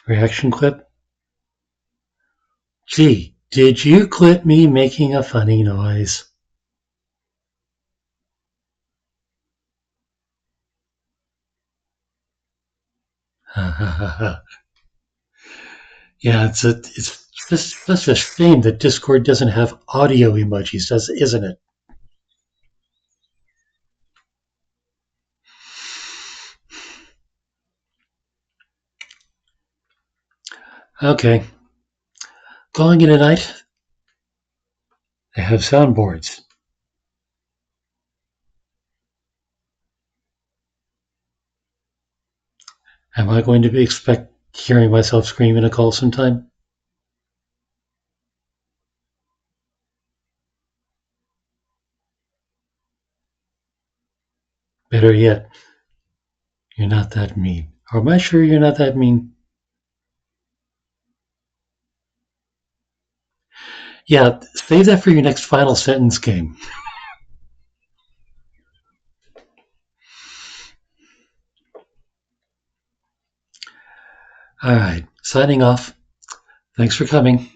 Reaction clip? Gee, did you clip me making a funny noise? Yeah, it's just such a shame that Discord doesn't have audio emojis, isn't it? Okay. Calling it a night. They have soundboards. Am I going to expect hearing myself scream in a call sometime? Better yet, you're not that mean. Or am I sure you're not that mean? Yeah, save that for your next final sentence game. All right, signing off. Thanks for coming.